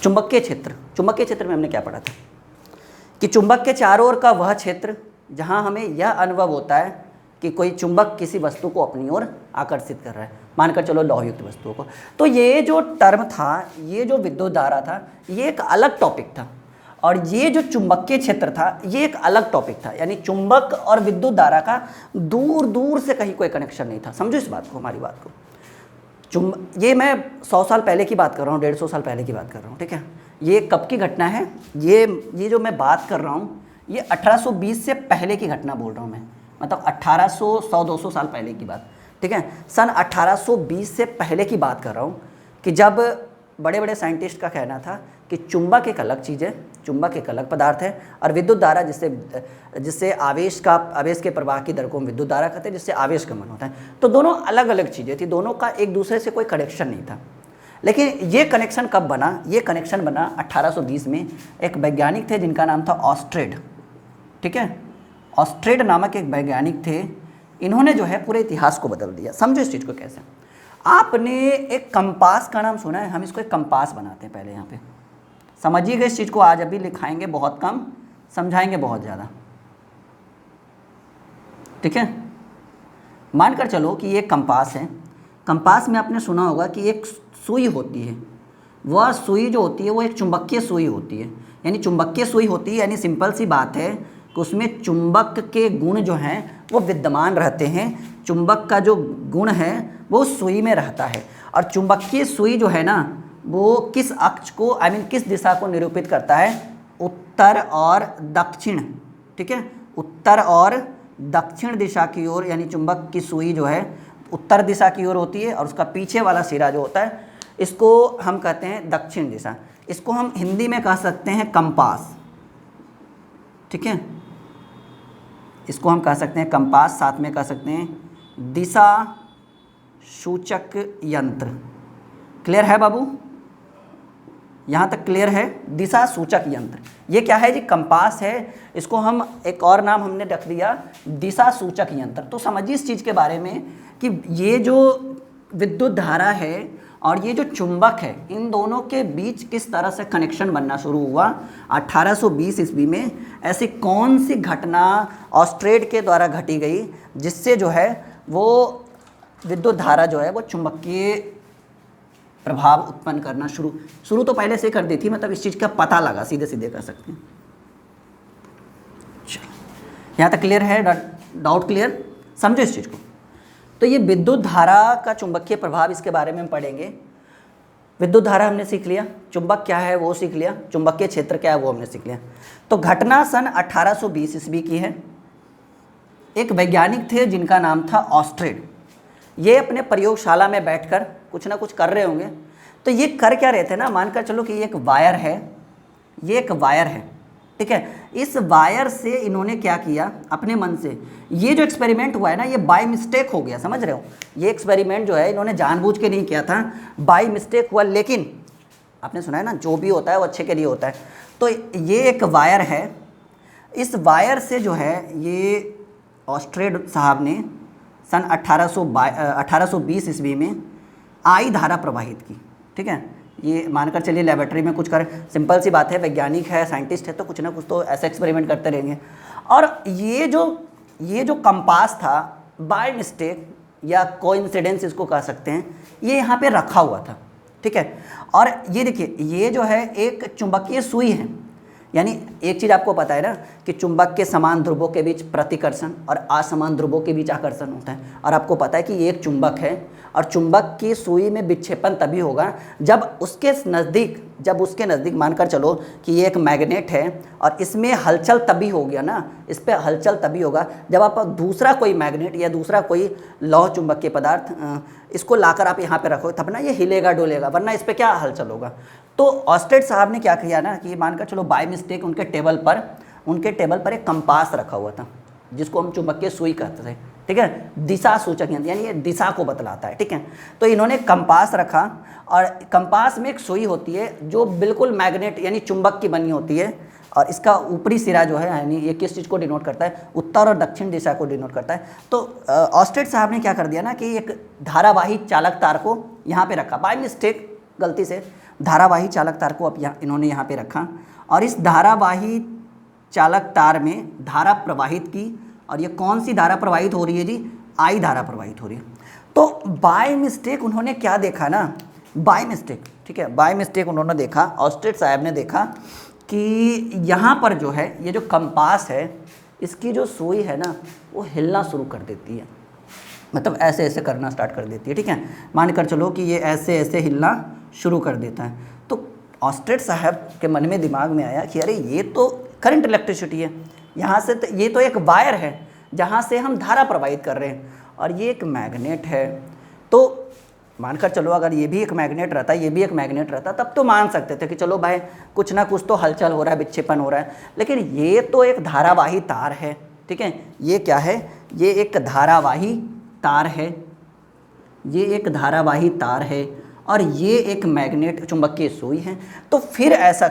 चुंबकीय क्षेत्र, चुंबकीय क्षेत्र में हमने क्या पढ़ा था कि चुंबक के चारों ओर का वह क्षेत्र जहां हमें यह अनुभव होता है कि कोई चुंबक किसी वस्तु को अपनी ओर आकर्षित कर रहा है, मानकर चलो लौहयुक्त वस्तुओं को। तो ये जो टर्म था, ये जो विद्युत धारा था, ये एक अलग टॉपिक था, और ये जो चुंबकीय क्षेत्र था ये एक अलग टॉपिक था। यानी चुंबक और विद्युत धारा का दूर दूर से कहीं कोई कनेक्शन नहीं था। समझो इस बात को, हमारी बात को। ये मैं 100 साल पहले की बात कर रहा हूँ, 150 साल पहले की बात कर रहा हूँ, ठीक है। ये कब की घटना है? ये जो मैं बात कर रहा हूँ ये 1820 से पहले की घटना बोल रहा हूँ मैं, मतलब 1800, 100-200 साल पहले की बात, ठीक है। सन 1820 से पहले की बात कर रहा हूँ कि जब बड़े बड़े साइंटिस्ट का कहना था कि चुंबक एक अलग चीज़ है, चुंबक एक अलग पदार्थ है, और विद्युत धारा जिससे आवेश के प्रवाह की दर को हम विद्युत धारा कहते हैं, जिससे आवेश गमन होता है। तो दोनों अलग अलग चीज़ें थी, दोनों का एक दूसरे से कोई कनेक्शन नहीं था। लेकिन ये कनेक्शन कब बना? ये कनेक्शन बना 1820 में। एक वैज्ञानिक थे जिनका नाम था ऑस्ट्रेड, ठीक है। ऑस्ट्रेड नामक एक वैज्ञानिक थे, इन्होंने जो है पूरे इतिहास को बदल दिया। समझो इस चीज़ को कैसे। आपने एक कंपास का नाम सुना है? हम इसको एक कंपास बनाते हैं पहले, यहाँ पे समझिएगा इस चीज़ को। आज अभी लिखाएंगे बहुत कम, समझाएंगे बहुत ज़्यादा, ठीक है। मानकर चलो कि ये कंपास है। कंपास में आपने सुना होगा कि एक सुई होती है, वह सुई जो होती है वो एक चुंबकीय सुई होती है। यानी चुंबकीय सुई होती है, यानी सिंपल सी बात है कि उसमें चुंबक के गुण जो हैं वो विद्यमान रहते हैं। चुंबक का जो गुण है वो सुई में रहता है, और चुंबकीय सुई जो है ना वो किस अक्ष को, किस दिशा को निरूपित करता है? उत्तर और दक्षिण, ठीक है। उत्तर और दक्षिण दिशा की ओर, यानी चुंबक की सुई जो है उत्तर दिशा की ओर होती है, और उसका पीछे वाला सिरा जो होता है इसको हम कहते हैं दक्षिण दिशा, इसको हम हिंदी में कह सकते हैं कंपास, ठीक है, इसको हम कह सकते हैं कंपास, साथ में कह सकते हैं दिशा सूचक यंत्र। क्लियर है बाबू, यहाँ तक क्लियर है? दिशा सूचक यंत्र ये क्या है जी? कंपास है, इसको हम एक और नाम हमने रख दिया दिशा सूचक यंत्र। तो समझिए इस चीज़ के बारे में कि ये जो विद्युत धारा है और ये जो चुंबक है, इन दोनों के बीच किस तरह से कनेक्शन बनना शुरू हुआ 1820 ईस्वी में। ऐसी कौन सी घटना ऑस्ट्रेड के द्वारा घटी गई जिससे जो है वो विद्युत धारा जो है वो चुंबकीय प्रभाव उत्पन्न करना शुरू तो पहले से कर दी थी, मतलब इस चीज़ का पता लगा, सीधे सीधे कर सकते हैं। यहाँ तक क्लियर है? Doubt clear? समझो इस चीज़ को। तो ये विद्युत धारा का चुंबकीय प्रभाव, इसके बारे में हम पढ़ेंगे। विद्युत धारा हमने सीख लिया, चुंबक क्या है वो सीख लिया, चुंबकीय क्षेत्र क्या है वो हमने सीख लिया। तो घटना सन 1820 ईस्वी की है। एक वैज्ञानिक थे जिनका नाम था ऑस्ट्रेड। ये अपने प्रयोगशाला में बैठकर कुछ ना कुछ कर रहे होंगे। तो ये कर क्या रहे थे ना, मानकर चलो कि ये एक वायर है, ये एक वायर है, ठीक है। इस वायर से इन्होंने क्या किया अपने मन से, ये जो एक्सपेरिमेंट हुआ है ना ये बाय मिस्टेक हो गया, समझ रहे हो। ये एक्सपेरिमेंट जो है इन्होंने जानबूझ के नहीं किया था, बाय मिस्टेक हुआ। लेकिन आपने सुना है ना, जो भी होता है वो अच्छे के लिए होता है। तो ये एक वायर है, इस वायर से जो है ये ऑस्ट्रेड साहब ने सन 1820 ईस्वी में आई धारा प्रवाहित की, ठीक है। ये मानकर चलिए लेबोरेटरी में कुछ कर, सिंपल सी बात है, वैज्ञानिक है, साइंटिस्ट है, तो कुछ ना कुछ तो ऐसा एक्सपेरिमेंट करते रहेंगे। और ये जो कंपास था बाय मिस्टेक या कोइंसिडेंस इसको कह सकते हैं, ये यहाँ पे रखा हुआ था, ठीक है। और ये देखिए, ये जो है एक चुंबकीय सुई है। यानी एक चीज़ आपको पता है ना कि चुंबक के समान ध्रुवों के बीच प्रतिकर्षण और असमान ध्रुवों के बीच आकर्षण होता है। और आपको पता है कि ये एक चुंबक है और चुंबक की सुई में विक्षेपण तभी होगा जब उसके नज़दीक मानकर चलो कि ये एक मैग्नेट है और इसमें हलचल तभी हो गया ना, इस पर हलचल तभी होगा जब आप दूसरा कोई मैग्नेट या दूसरा कोई लौह चुंबकीय पदार्थ इसको लाकर आप यहाँ पे रखो, तब ना ये हिलेगा डोलेगा, वरना इस पर क्या हलचल होगा। तो ऑस्ट्रेड साहब ने क्या किया ना कि मानकर चलो बाय मिस्टेक उनके टेबल पर एक कंपास रखा हुआ था जिसको हम चुंबकीय सुई कहते थे, ठीक है। दिशा सूचक यंत्र, यानी ये दिशा को बतलाता है, ठीक है। तो इन्होंने कंपास रखा और कंपास में एक सुई होती है जो बिल्कुल मैग्नेट यानी चुंबक की बनी होती है और इसका ऊपरी सिरा जो है यानी ये किस चीज़ को डिनोट करता है, उत्तर और दक्षिण दिशा को डिनोट करता है। तो ऑस्ट्रेड साहब ने क्या कर दिया ना कि एक धारावाही चालक तार को यहाँ पे रखा, बाय मिस्टेक गलती से धारावाही चालक तार को अब इन्होंने यहाँ पे रखा और इस धारावाही चालक तार में धारा प्रवाहित की। और ये कौन सी धारा प्रवाहित हो रही है जी? आई धारा प्रवाहित हो रही है। तो बाय मिस्टेक उन्होंने क्या देखा ना, बाय मिस्टेक, ठीक है, बाय मिस्टेक उन्होंने देखा, ऑस्ट्रेड साहब ने देखा कि यहाँ पर जो है ये जो कंपास है इसकी जो सुई है ना वो हिलना शुरू कर देती है, मतलब ऐसे ऐसे करना स्टार्ट कर देती है, ठीक है। मान कर चलो कि ये ऐसे ऐसे हिलना शुरू कर देता है। तो ऑस्ट्रेड साहब के मन में दिमाग में आया कि अरे ये तो करंट इलेक्ट्रिसिटी है, यहाँ से तो ये तो एक वायर है जहाँ से हम धारा प्रवाहित कर रहे हैं और ये एक मैग्नेट है। तो मानकर चलो अगर ये भी एक मैग्नेट रहता, ये भी एक मैग्नेट रहता, तब तो मान सकते थे कि चलो भाई कुछ ना कुछ तो हलचल हो रहा है, विक्षेपण हो रहा है। लेकिन ये तो एक धारावाही तार है, ठीक है। ये क्या है? ये एक धारावाही तार है, ये एक धारावाही तार है और ये एक मैग्नेट चुंबकीय सुई है। तो फिर ऐसा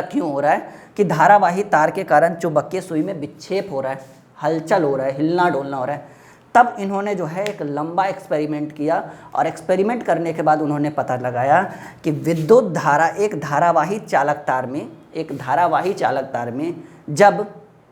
क्यों हो रहा है कि धारावाही तार के कारण चुंबकीय सुई में विक्षेप हो रहा है, हलचल हो रहा है, हिलना डोलना हो रहा है। तब इन्होंने जो है एक लंबा एक्सपेरिमेंट किया और एक्सपेरिमेंट करने के बाद उन्होंने पता लगाया कि विद्युत धारा एक धारावाही चालक तार में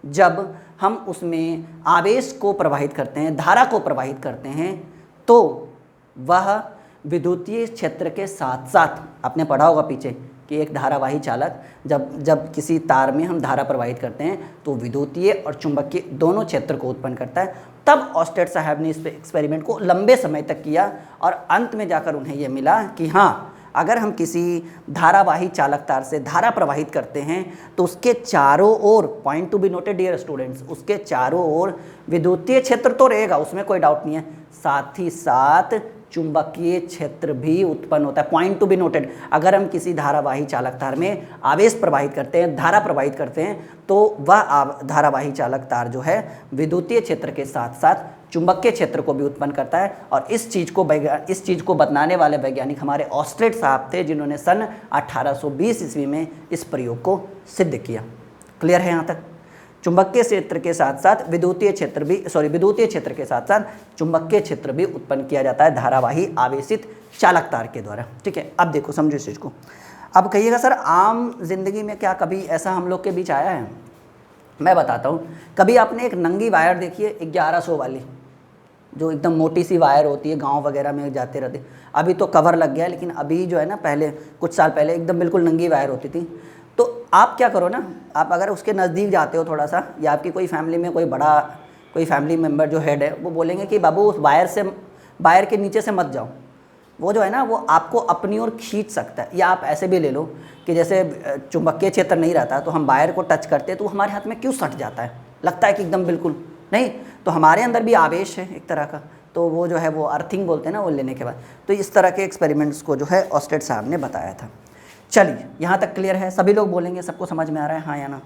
जब हम उसमें आवेश को प्रवाहित करते हैं, धारा को प्रवाहित करते हैं, तो वह विद्युतीय क्षेत्र के साथ साथ, आपने पढ़ा होगा पीछे कि एक धारावाही चालक जब किसी तार में हम धारा प्रवाहित करते हैं तो विद्युतीय और चुंबकीय दोनों क्षेत्र को उत्पन्न करता है। तब ऑस्ट्रेड साहब ने इस एक्सपेरिमेंट को लंबे समय तक किया और अंत में जाकर उन्हें यह मिला कि हाँ, अगर हम किसी धारावाही चालक तार से धारा प्रवाहित करते हैं तो उसके चारों ओर, point to be noted dear students, उसके चारों ओर विद्युतीय क्षेत्र तो रहेगा, उसमें कोई डाउट नहीं है, साथ ही साथ चुंबकीय क्षेत्र भी उत्पन्न होता है। पॉइंट टू बी नोटेड, अगर हम किसी धारावाही चालक तार में आवेश प्रवाहित करते हैं, धारा प्रवाहित करते हैं, तो वह धारावाही चालक तार जो है विद्युतीय क्षेत्र के साथ साथ चुंबकीय क्षेत्र को भी उत्पन्न करता है। और इस चीज़ को बताने वाले वैज्ञानिक हमारे ऑस्ट्रेट साहब थे, जिन्होंने सन 1820 ईस्वी में इस प्रयोग को सिद्ध किया। क्लियर है यहाँ तक? चुंबकीय क्षेत्र के साथ साथ विद्युतीय क्षेत्र के साथ साथ चुंबकीय क्षेत्र भी उत्पन्न किया जाता है धारावाही आवेशित चालक तार के द्वारा। ठीक है, अब देखो, समझो इस चीज़ को। अब कहिएगा सर, आम जिंदगी में क्या कभी ऐसा हम लोग के बीच आया है? मैं बताता हूँ। कभी आपने एक नंगी वायर देखी है, 1100 वाली, जो एकदम मोटी सी वायर होती है, गांव वगैरह में जाते रहते। अभी तो कवर लग गया है, लेकिन अभी जो है ना, पहले कुछ साल पहले एकदम बिल्कुल नंगी वायर होती थी। तो आप क्या करो ना, आप अगर उसके नज़दीक जाते हो थोड़ा सा, या आपकी कोई फैमिली में कोई फैमिली मेम्बर जो हेड है, वो बोलेंगे कि बाबू उस वायर के नीचे से मत जाओ। वो जो है ना, वो आपको अपनी ओर खींच सकता है। या आप ऐसे भी ले लो कि जैसे चुंबकीय क्षेत्र नहीं रहता, तो हम वायर को टच करते हैं तो हमारे हाथ में क्यों सट जाता है, लगता है कि एकदम बिल्कुल नहीं। तो हमारे अंदर भी आवेश है एक तरह का, तो वो जो है वो अर्थिंग बोलते हैं ना, वो लेने के बाद। तो इस तरह के एक्सपेरिमेंट्स को जो है ऑस्टेट साहब ने बताया था। चलिए, यहाँ तक क्लियर है? सभी लोग बोलेंगे सबको समझ में आ रहा है, हाँ या ना?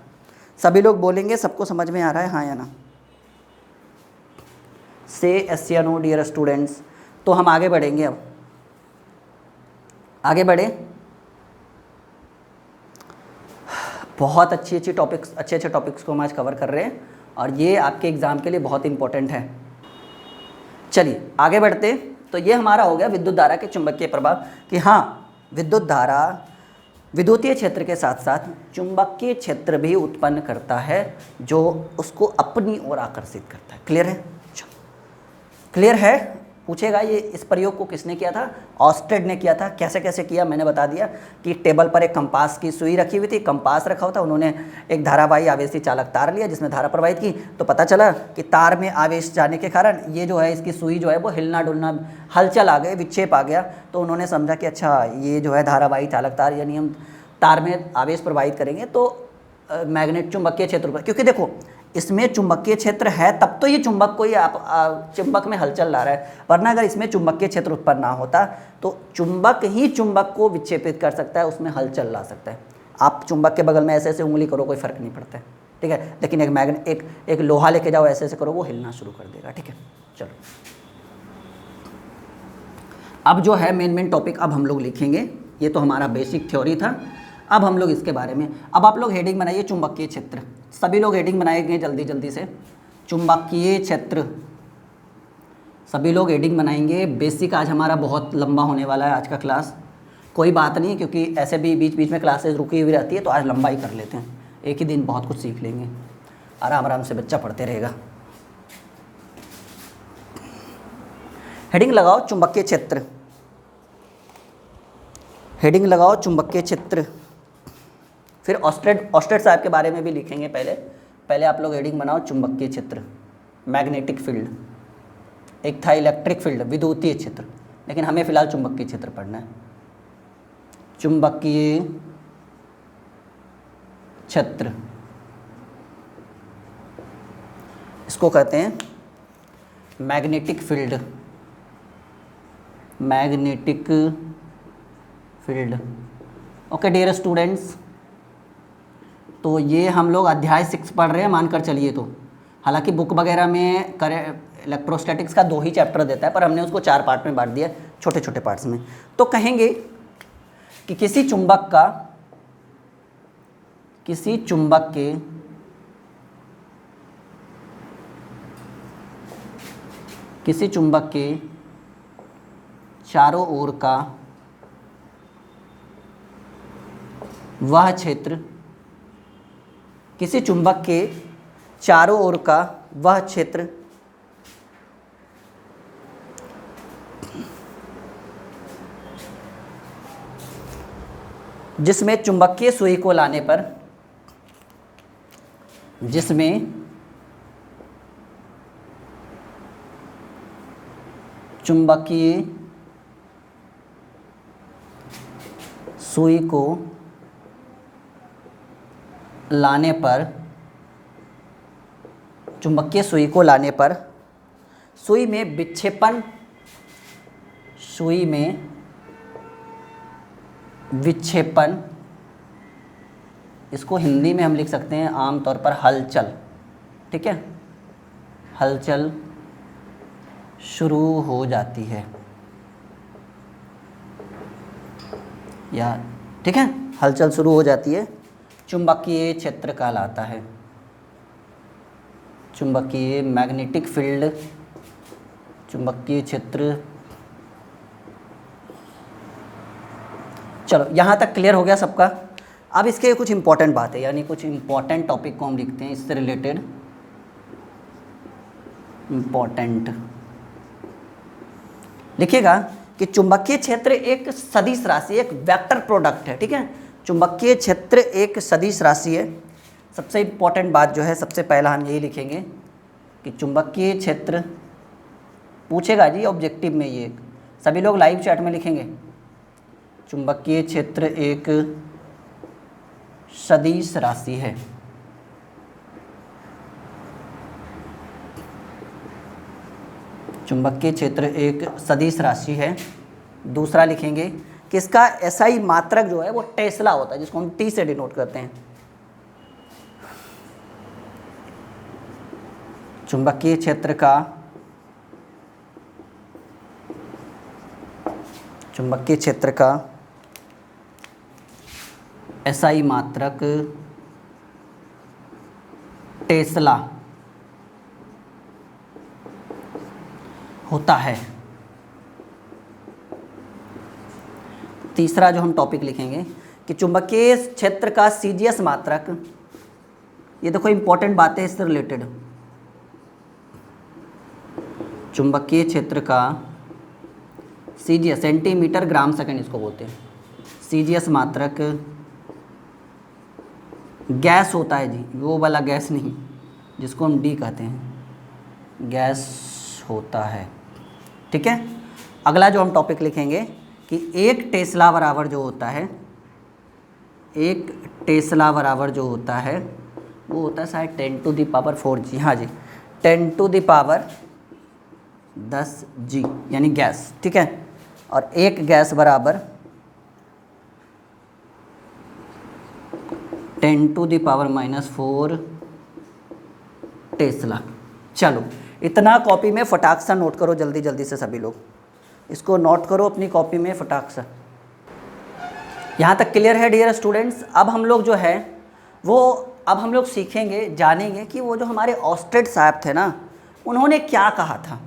सभी लोग बोलेंगे सबको समझ में आ रहा है, हाँ या ना? से एस या नो डियर स्टूडेंट्स। तो हम आगे बढ़ेंगे। अब आगे बढ़े। बहुत अच्छे अच्छे टॉपिक्स को हम आज कवर कर रहे हैं, और ये आपके एग्ज़ाम के लिए बहुत इंपॉर्टेंट है। चलिए आगे बढ़ते। तो ये हमारा हो गया विद्युत धारा के चुंबकीय प्रभाव, कि हाँ, विद्युत धारा विद्युतीय क्षेत्र के साथ साथ चुंबकीय क्षेत्र भी उत्पन्न करता है, जो उसको अपनी ओर आकर्षित करता है। क्लियर है? क्लियर है? पूछेगा ये इस प्रयोग को किसने किया था? ऑस्टेड ने किया था। कैसे कैसे किया मैंने बता दिया कि टेबल पर एक कंपास की सुई रखी हुई थी, कंपास रखा हुआ था, उन्होंने एक धारावाही आवेशी चालक तार लिया जिसमें धारा प्रवाहित की, तो पता चला कि तार में आवेश जाने के कारण ये जो है, इसकी सुई जो है वो हिलना डुलना, हलचल आ गई, विक्षेप आ गया। तो उन्होंने समझा कि अच्छा, ये जो है धारावाही चालक तार, यानी हम तार में आवेश प्रवाहित करेंगे तो मैग्नेट चुंबकीय क्षेत्र पर, क्योंकि देखो इसमें चुंबकीय क्षेत्र है तब तो ये चुंबक को ही चुंबक में हलचल ला रहा है, वरना अगर इसमें चुंबकीय क्षेत्र उत्पन्न ना होता तो चुंबक ही चुंबक को विक्षेपित कर सकता है, उसमें हलचल ला सकता है। आप चुंबक के बगल में ऐसे ऐसे उंगली करो, कोई फर्क नहीं पड़ता है, ठीक है। लेकिन एक लोहा लेके जाओ, ऐसे ऐसे करो, वो हिलना शुरू कर देगा, ठीक है। चलो अब जो है मेन टॉपिक अब हम लोग लिखेंगे। ये तो हमारा बेसिक थ्योरी था, अब हम लोग इसके बारे में, अब आप लोग हेडिंग बनाइए चुंबकीय क्षेत्र। सभी लोग हेडिंग बनाएंगे जल्दी जल्दी से, चुंबकीय क्षेत्र। सभी लोग हेडिंग बनाएंगे। बेसिक आज हमारा बहुत लंबा होने वाला है आज का क्लास, कोई बात नहीं, क्योंकि ऐसे भी बीच बीच में क्लासेस रुकी हुई रहती है, तो आज लंबा ही कर लेते हैं, एक ही दिन बहुत कुछ सीख लेंगे, आराम आराम से बच्चा पढ़ते रहेगा। हेडिंग लगाओ चुंबकीय क्षेत्र, हेडिंग लगाओ चुंबकीय क्षेत्र। फिर ऑस्टेड साहब के बारे में भी लिखेंगे। पहले आप लोग हेडिंग बनाओ चुंबकीय क्षेत्र, मैग्नेटिक फील्ड। एक था इलेक्ट्रिक फील्ड, विद्युतीय क्षेत्र, लेकिन हमें फिलहाल चुंबकीय क्षेत्र पढ़ना है। चुंबकीय क्षेत्र इसको कहते हैं magnetic field, magnetic field. Okay dear students, तो ये हम लोग अध्याय 6 पढ़ रहे हैं, मानकर चलिए। तो हालांकि बुक वगैरह में इलेक्ट्रोस्टैटिक्स का 2 ही चैप्टर देता है, पर हमने उसको 4 पार्ट में बांट दिया, छोटे छोटे पार्ट्स में। तो कहेंगे कि किसी चुंबक के चारों ओर का वह क्षेत्र, किसी चुंबक के चारों ओर का वह क्षेत्र जिसमें चुंबकीय सुई को लाने पर, जिसमें चुंबकीय सुई को लाने पर, चुंबकीय सुई को लाने पर सुई में विक्षेपण सुई में विक्षेपण, इसको हिंदी में हम लिख सकते हैं आमतौर पर हलचल, ठीक है, हलचल शुरू हो जाती है, या ठीक है, हलचल शुरू हो जाती है, चुंबकीय क्षेत्र कहलाता है, चुंबकीय मैग्नेटिक फील्ड, चुंबकीय क्षेत्र। चलो यहाँ तक क्लियर हो गया सबका। अब इसके कुछ इंपॉर्टेंट बात है, यानी कुछ इंपॉर्टेंट टॉपिक को हम लिखते हैं इससे रिलेटेड, इंपॉर्टेंट लिखिएगा कि चुंबकीय क्षेत्र एक सदिश राशि, एक वेक्टर प्रोडक्ट है, ठीक है। चुंबकीय क्षेत्र एक सदिश राशि है। सबसे इंपॉर्टेंट बात जो है, सबसे पहला हम यही लिखेंगे कि चुंबकीय क्षेत्र पूछेगा जी ऑब्जेक्टिव में, ये सभी लोग लाइव चैट में लिखेंगे, चुंबकीय क्षेत्र एक सदिश राशि है। चुंबकीय क्षेत्र एक सदिश राशि है। दूसरा लिखेंगे कि इसका एसआई मात्रक जो है वो टेस्ला होता है, जिसको हम टी से डिनोट करते हैं। चुंबकीय क्षेत्र का एसआई मात्रक टेस्ला होता है। तीसरा जो हम टॉपिक लिखेंगे कि चुंबकीय क्षेत्र का सीजीएस मात्रक, ये देखो इंपॉर्टेंट बात है इससे रिलेटेड, चुंबकीय क्षेत्र का सीजीएस, सेंटीमीटर ग्राम सेकंड इसको बोलते हैं, सीजीएस मात्रक गैस होता है जी, वो वाला गैस नहीं जिसको हम डी कहते हैं, गैस होता है, ठीक है। अगला जो हम टॉपिक लिखेंगे कि एक टेस्ला बराबर जो होता है, एक टेस्ला बराबर जो होता है वो होता है शायद 10⁴ जी, हाँ जी 10⁻10 जी, यानी गैस, ठीक है। और एक गैस बराबर 10⁻⁴ टेस्ला। चलो इतना कॉपी में फटाक सा नोट करो, जल्दी जल्दी से सभी लोग इसको नोट करो अपनी कॉपी में फटाक सा। यहाँ तक क्लियर है डियर स्टूडेंट्स। अब हम लोग जो है वो अब हम लोग सीखेंगे, जानेंगे कि वो जो हमारे ऑस्ट्रेड साहब थे ना, उन्होंने क्या कहा था।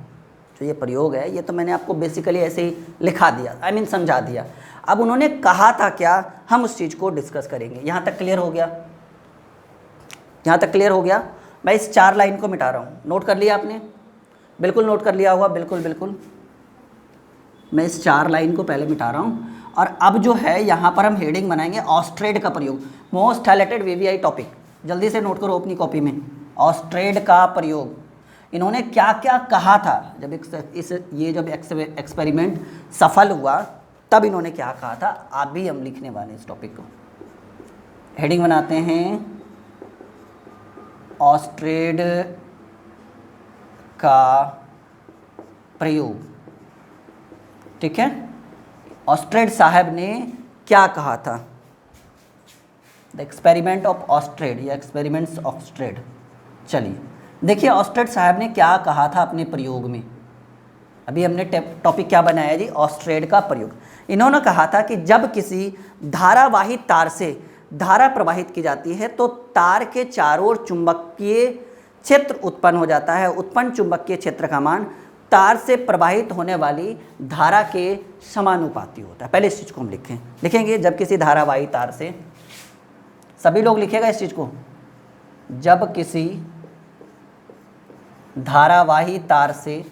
जो ये प्रयोग है ये तो मैंने आपको बेसिकली ऐसे ही लिखा दिया, आई मीन समझा दिया। अब उन्होंने कहा था क्या, हम उस चीज़ को डिस्कस करेंगे। यहाँ तक क्लियर हो गया? यहाँ तक क्लियर हो गया? मैं इस 4 लाइन को मिटा रहा हूँ। नोट कर लिया आपने? बिल्कुल नोट कर लिया होगा, बिल्कुल बिल्कुल। मैं इस 4 लाइन को पहले मिटा रहा हूँ और अब जो है यहाँ पर हम हेडिंग बनाएंगे ऑस्ट्रेड का प्रयोग, मोस्ट हाइलाइटेड वीवीआई टॉपिक। जल्दी से नोट करो अपनी कॉपी में, ऑस्ट्रेड का प्रयोग। इन्होंने क्या क्या कहा था जब ये जब एक्सपेरिमेंट सफल हुआ तब इन्होंने क्या कहा था, आप भी हम लिखने वाले इस टॉपिक को। हेडिंग बनाते हैं ऑस्ट्रेड का प्रयोग, ठीक है। ऑस्ट्रेड साहब ने क्या कहा था, द एक्सपेरिमेंट ऑफ ऑस्ट्रेड या एक्सपेरिमेंट्स ऑस्ट्रेड। चलिए देखिए ऑस्ट्रेड साहब ने क्या कहा था अपने प्रयोग में। अभी हमने टॉपिक क्या बनाया जी, ऑस्ट्रेड का प्रयोग। इन्होंने कहा था कि जब किसी धारावाही तार से धारा प्रवाहित की जाती है तो तार के चारों ओर चुंबकीय क्षेत्र उत्पन्न हो जाता है। उत्पन्न चुंबकीय क्षेत्र का मान तार से प्रवाहित होने वाली धारा के समानुपाती होता है। पहले इस चीज़ को हम लिखेंगे जब किसी धारावाही तार से, सभी लोग लिखेगा इस चीज़ को, जब किसी धारावाही तार से,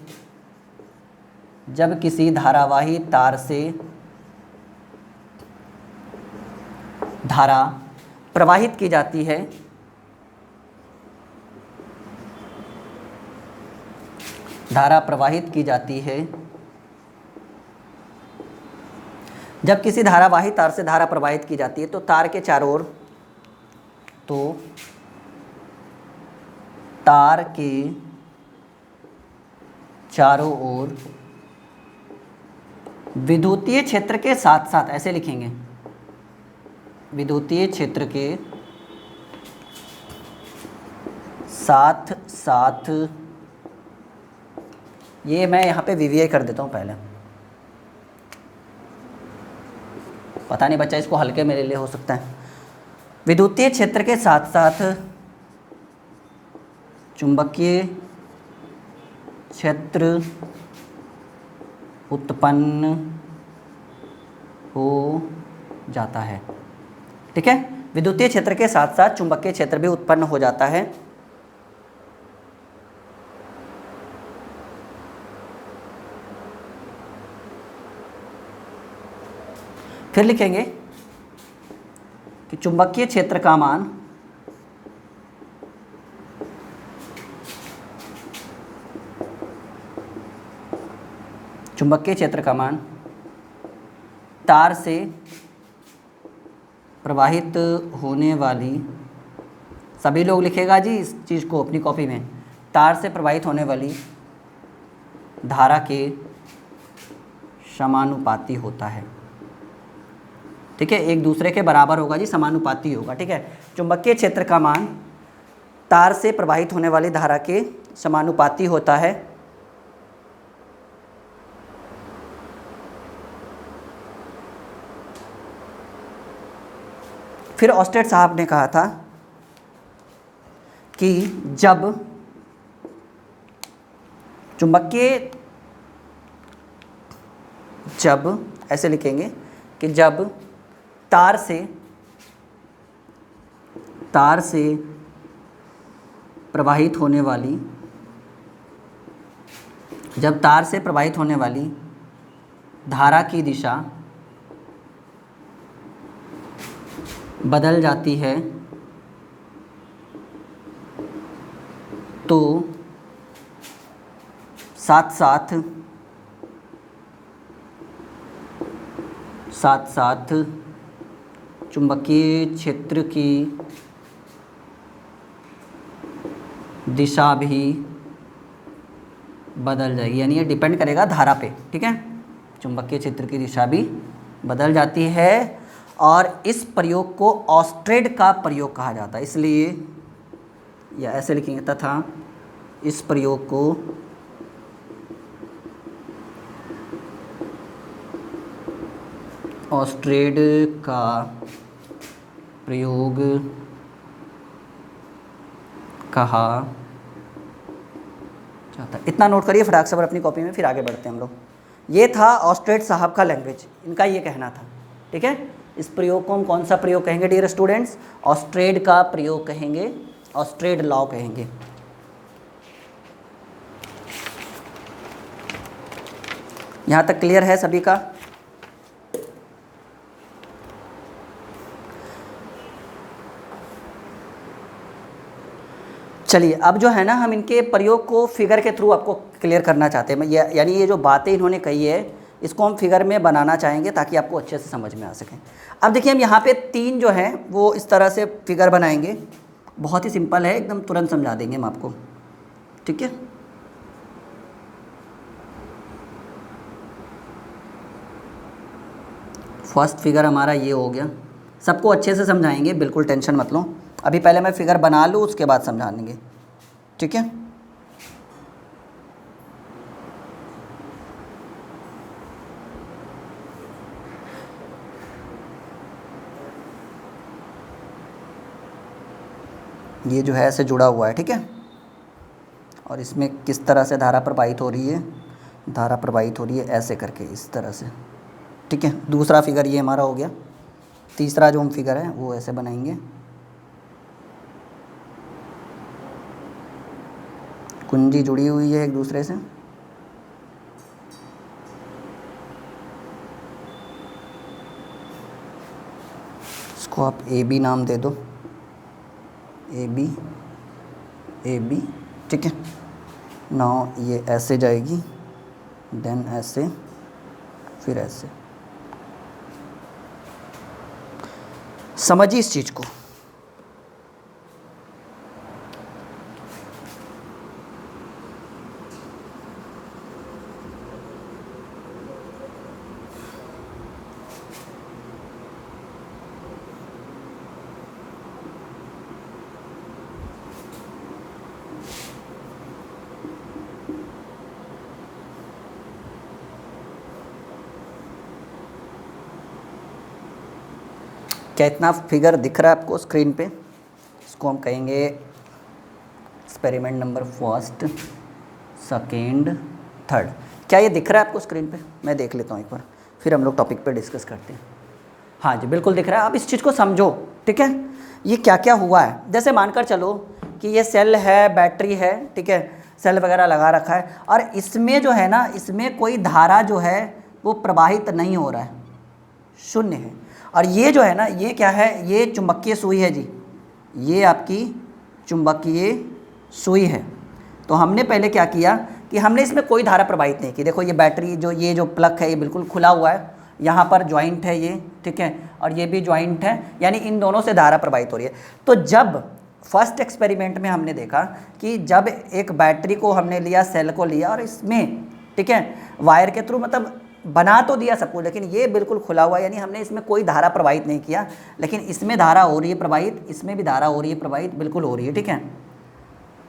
जब किसी धारावाही तार से धारा प्रवाहित की जाती है धारा प्रवाहित की जाती है जब किसी धारावाही तार से धारा प्रवाहित की जाती है तो तार के चारों ओर, तो तार के चारों ओर विद्युतीय क्षेत्र के साथ साथ, ऐसे लिखेंगे, विद्युतीय क्षेत्र के साथ साथ, ये मैं यहाँ पे वीवीआई कर देता हूँ पहले, पता नहीं बच्चा इसको हल्के मेरे लिए हो सकता है। विद्युतीय क्षेत्र के साथ साथ चुंबकीय क्षेत्र उत्पन्न हो जाता है। ठीक है, विद्युतीय क्षेत्र के साथ साथ चुंबकीय क्षेत्र भी उत्पन्न हो जाता है। फिर लिखेंगे कि चुंबकीय क्षेत्र का मान तार से प्रवाहित होने वाली, सभी लोग लिखेगा जी इस चीज़ को अपनी कॉपी में, तार से प्रवाहित होने वाली धारा के समानुपाती होता है। ठीक है, एक दूसरे के बराबर होगा जी, समानुपाती होगा। ठीक है, चुंबकीय क्षेत्र का मान तार से प्रवाहित होने वाली धारा के समानुपाती होता है। फिर ऑस्टेड साहब ने कहा था कि जब ऐसे लिखेंगे कि जब तार से प्रवाहित होने वाली धारा की दिशा बदल जाती है तो साथ साथ चुंबकीय क्षेत्र की दिशा भी बदल जाएगी, यानी ये डिपेंड करेगा धारा पे। ठीक है, चुंबकीय क्षेत्र की दिशा भी बदल जाती है और इस प्रयोग को ऑस्टेड का प्रयोग कहा जाता है। इसलिए या ऐसे लिखेंगे, तथा इस प्रयोग को ऑस्टेड का प्रयोग कहा जाता है। इतना नोट करिए फटाक से अपनी कॉपी में, फिर आगे बढ़ते हैं हम लोग। ये था ऑस्टेड साहब का लैंग्वेज, इनका ये कहना था। ठीक है, इस प्रयोग को हम कौन सा प्रयोग कहेंगे डियर स्टूडेंट्स? ऑस्टेड का प्रयोग कहेंगे, ऑस्टेड लॉ कहेंगे। यहाँ तक क्लियर है सभी का? चलिए, अब जो है ना, हम इनके प्रयोग को फिगर के थ्रू आपको क्लियर करना चाहते हैं। यानी ये जो बातें इन्होंने कही है इसको हम फिगर में बनाना चाहेंगे ताकि आपको अच्छे से समझ में आ सके। अब देखिए, हम यहाँ पे 3 जो हैं वो इस तरह से फिगर बनाएंगे। बहुत ही सिंपल है, एकदम तुरंत समझा देंगे हम आपको। ठीक है, फर्स्ट फिगर हमारा ये हो गया। सबको अच्छे से समझाएंगे, बिल्कुल टेंशन मत लो। अभी पहले मैं फिगर बना लूँ, उसके बाद समझा देंगे। ठीक है, ये जो है ऐसे जुड़ा हुआ है। ठीक है, और इसमें किस तरह से धारा प्रवाहित हो रही है? धारा प्रवाहित हो रही है ऐसे करके, इस तरह से। ठीक है, दूसरा फिगर ये हमारा हो गया। तीसरा जो हम फिगर है वो ऐसे बनाएंगे। कुंजी जुड़ी हुई है एक दूसरे से। इसको आप ए बी नाम दे दो, ए बी ए बी। ठीक है, नाउ ये ऐसे जाएगी, देन ऐसे, फिर ऐसे। समझिए इस चीज़ को। क्या इतना फिगर दिख रहा है आपको स्क्रीन पे? इसको हम कहेंगे experiment number first, second, third. क्या ये दिख रहा है आपको स्क्रीन पे? मैं देख लेता हूँ एक बार, फिर हम लोग टॉपिक पे डिस्कस करते हैं। हाँ जी, बिल्कुल दिख रहा है। आप इस चीज़ को समझो, ठीक है। ये क्या क्या हुआ है, जैसे मानकर चलो कि ये सेल है, बैटरी है, ठीक है, सेल वगैरह लगा रखा है, और इसमें जो है ना, इसमें कोई धारा जो है वो प्रवाहित नहीं हो रहा है, शून्य है। और ये जो है ना, ये क्या है, ये चुंबकीय सुई है जी, ये आपकी चुंबकीय सुई है। तो हमने पहले क्या किया कि हमने इसमें कोई धारा प्रवाहित नहीं की। देखो ये बैटरी जो, ये जो प्लग है ये बिल्कुल खुला हुआ है, यहाँ पर जॉइंट है ये, ठीक है, और ये भी जॉइंट है, यानी इन दोनों से धारा प्रवाहित हो रही है। तो जब फर्स्ट एक्सपेरिमेंट में हमने देखा कि जब एक बैटरी को हमने लिया, सेल को लिया, और इसमें, ठीक है, वायर के थ्रू, मतलब बना तो दिया सब कुछ, लेकिन ये बिल्कुल खुला हुआ है, यानी हमने इसमें कोई धारा प्रवाहित नहीं किया, लेकिन इसमें धारा हो रही है प्रवाहित, इसमें भी धारा हो रही है प्रवाहित, बिल्कुल हो रही है, ठीक है,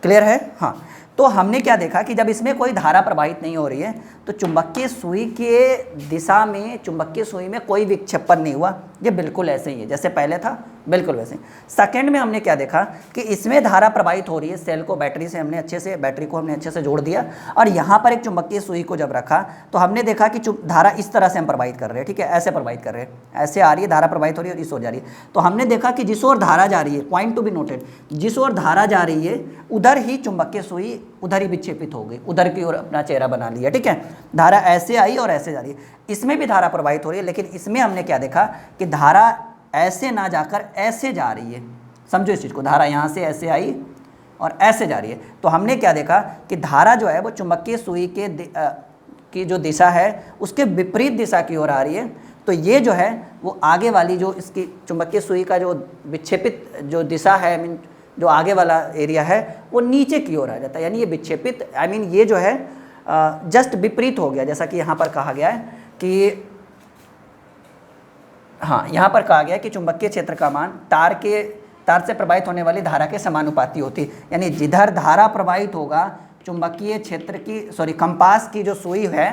क्लियर है। हाँ, तो हमने क्या देखा कि जब इसमें कोई धारा प्रवाहित नहीं हो रही है तो चुंबकीय सुई के दिशा में, चुंबकीय सुई में कोई विक्षेपण नहीं हुआ, ये बिल्कुल ऐसे ही है जैसे पहले था, बिल्कुल वैसे ही। सेकंड में हमने क्या देखा कि इसमें धारा प्रवाहित हो रही है, सेल को बैटरी से हमने अच्छे से, बैटरी को हमने अच्छे से जोड़ दिया, और यहाँ पर एक चुंबकीय सुई को जब रखा तो हमने देखा कि धारा इस तरह से हम प्रवाहित कर रहे हैं, ठीक है, ऐसे प्रवाहित कर रहे हैं, ऐसे आ रही है धारा प्रवाहित हो रही है और इस ओर जा रही है। तो हमने देखा कि जिस ओर धारा जा रही है, पॉइंट टू बी नोटेड, जिस ओर धारा जा रही है उधर ही चुंबकीय सुई उधर ही विक्षेपित हो गई, उधर की ओर अपना चेहरा बना लिया, ठीक है। धारा ऐसे आई और ऐसे जा रही है, इसमें भी धारा प्रवाहित हो रही है, लेकिन इसमें हमने क्या देखा कि धारा ऐसे ना जाकर ऐसे जा रही है। समझो इस चीज़ को, धारा यहाँ से ऐसे आई और ऐसे जा रही है। तो हमने क्या देखा कि धारा जो है वो चुंबकीय सुई के की जो दिशा है उसके विपरीत दिशा की ओर आ रही है। तो ये जो है वो आगे वाली जो इसकी चुंबकीय सुई का जो विक्षेपित जो दिशा है, मीन जो आगे वाला एरिया है वो नीचे की ओर आ जाता है, यानी ये विक्षेपित, ये जो है जस्ट विपरीत हो गया, जैसा कि यहाँ पर कहा गया है कि, हाँ, यहाँ पर कहा गया है कि चुंबकीय क्षेत्र का मान तार से प्रवाहित होने वाली धारा के समानुपाती होती है, यानी जिधर धारा प्रवाहित होगा चुंबकीय क्षेत्र की, कंपास की जो सुई है,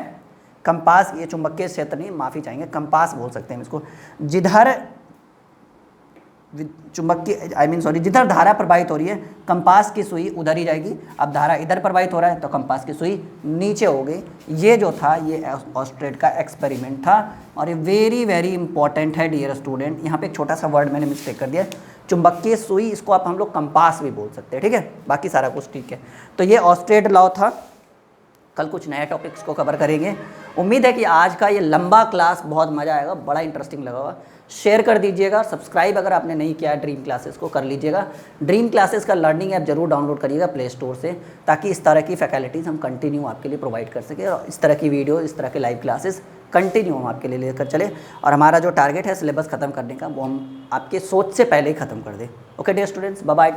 कंपास, ये चुंबकीय क्षेत्र नहीं, माफ़ी चाहेंगे, कंपास बोल सकते हैं इसको, जिधर चुंबकीय जिधर धारा प्रवाहित हो रही है कंपास की सुई उधर ही जाएगी। अब धारा इधर प्रवाहित हो रहा है तो कंपास की सुई नीचे हो गई। ये जो था ये ऑस्ट्रेट का एक्सपेरिमेंट था, और ये वेरी वेरी इंपॉर्टेंट है डियर स्टूडेंट। यहाँ पे एक छोटा सा वर्ड मैंने मिस्टेक कर दिया, चुंबकीय सुई, इसको आप हम लोग कंपास भी बोल सकते हैं, ठीक है, बाकी सारा कुछ ठीक है। तो ये ऑस्ट्रेट लॉ था। कल कुछ नए टॉपिक्स को कवर करेंगे। उम्मीद है कि आज का ये लंबा क्लास बहुत मज़ा आएगा, बड़ा इंटरेस्टिंग लगा होगा। शेयर कर दीजिएगा, सब्सक्राइब अगर आपने नहीं किया है ड्रीम क्लासेस को कर लीजिएगा। ड्रीम क्लासेस का लर्निंग ऐप जरूर डाउनलोड करिएगा प्ले स्टोर से, ताकि इस तरह की फैकल्टीज़ हम कंटिन्यू आपके लिए प्रोवाइड कर सकें, और इस तरह की वीडियो, इस तरह के लाइव क्लासेस कंटिन्यू हम आपके लिए लेकर चले, और हमारा जो टारगेट है सिलेबस ख़त्म करने का वो हम आपके सोच से पहले ही ख़त्म कर दें। Okay dear students, bye bye.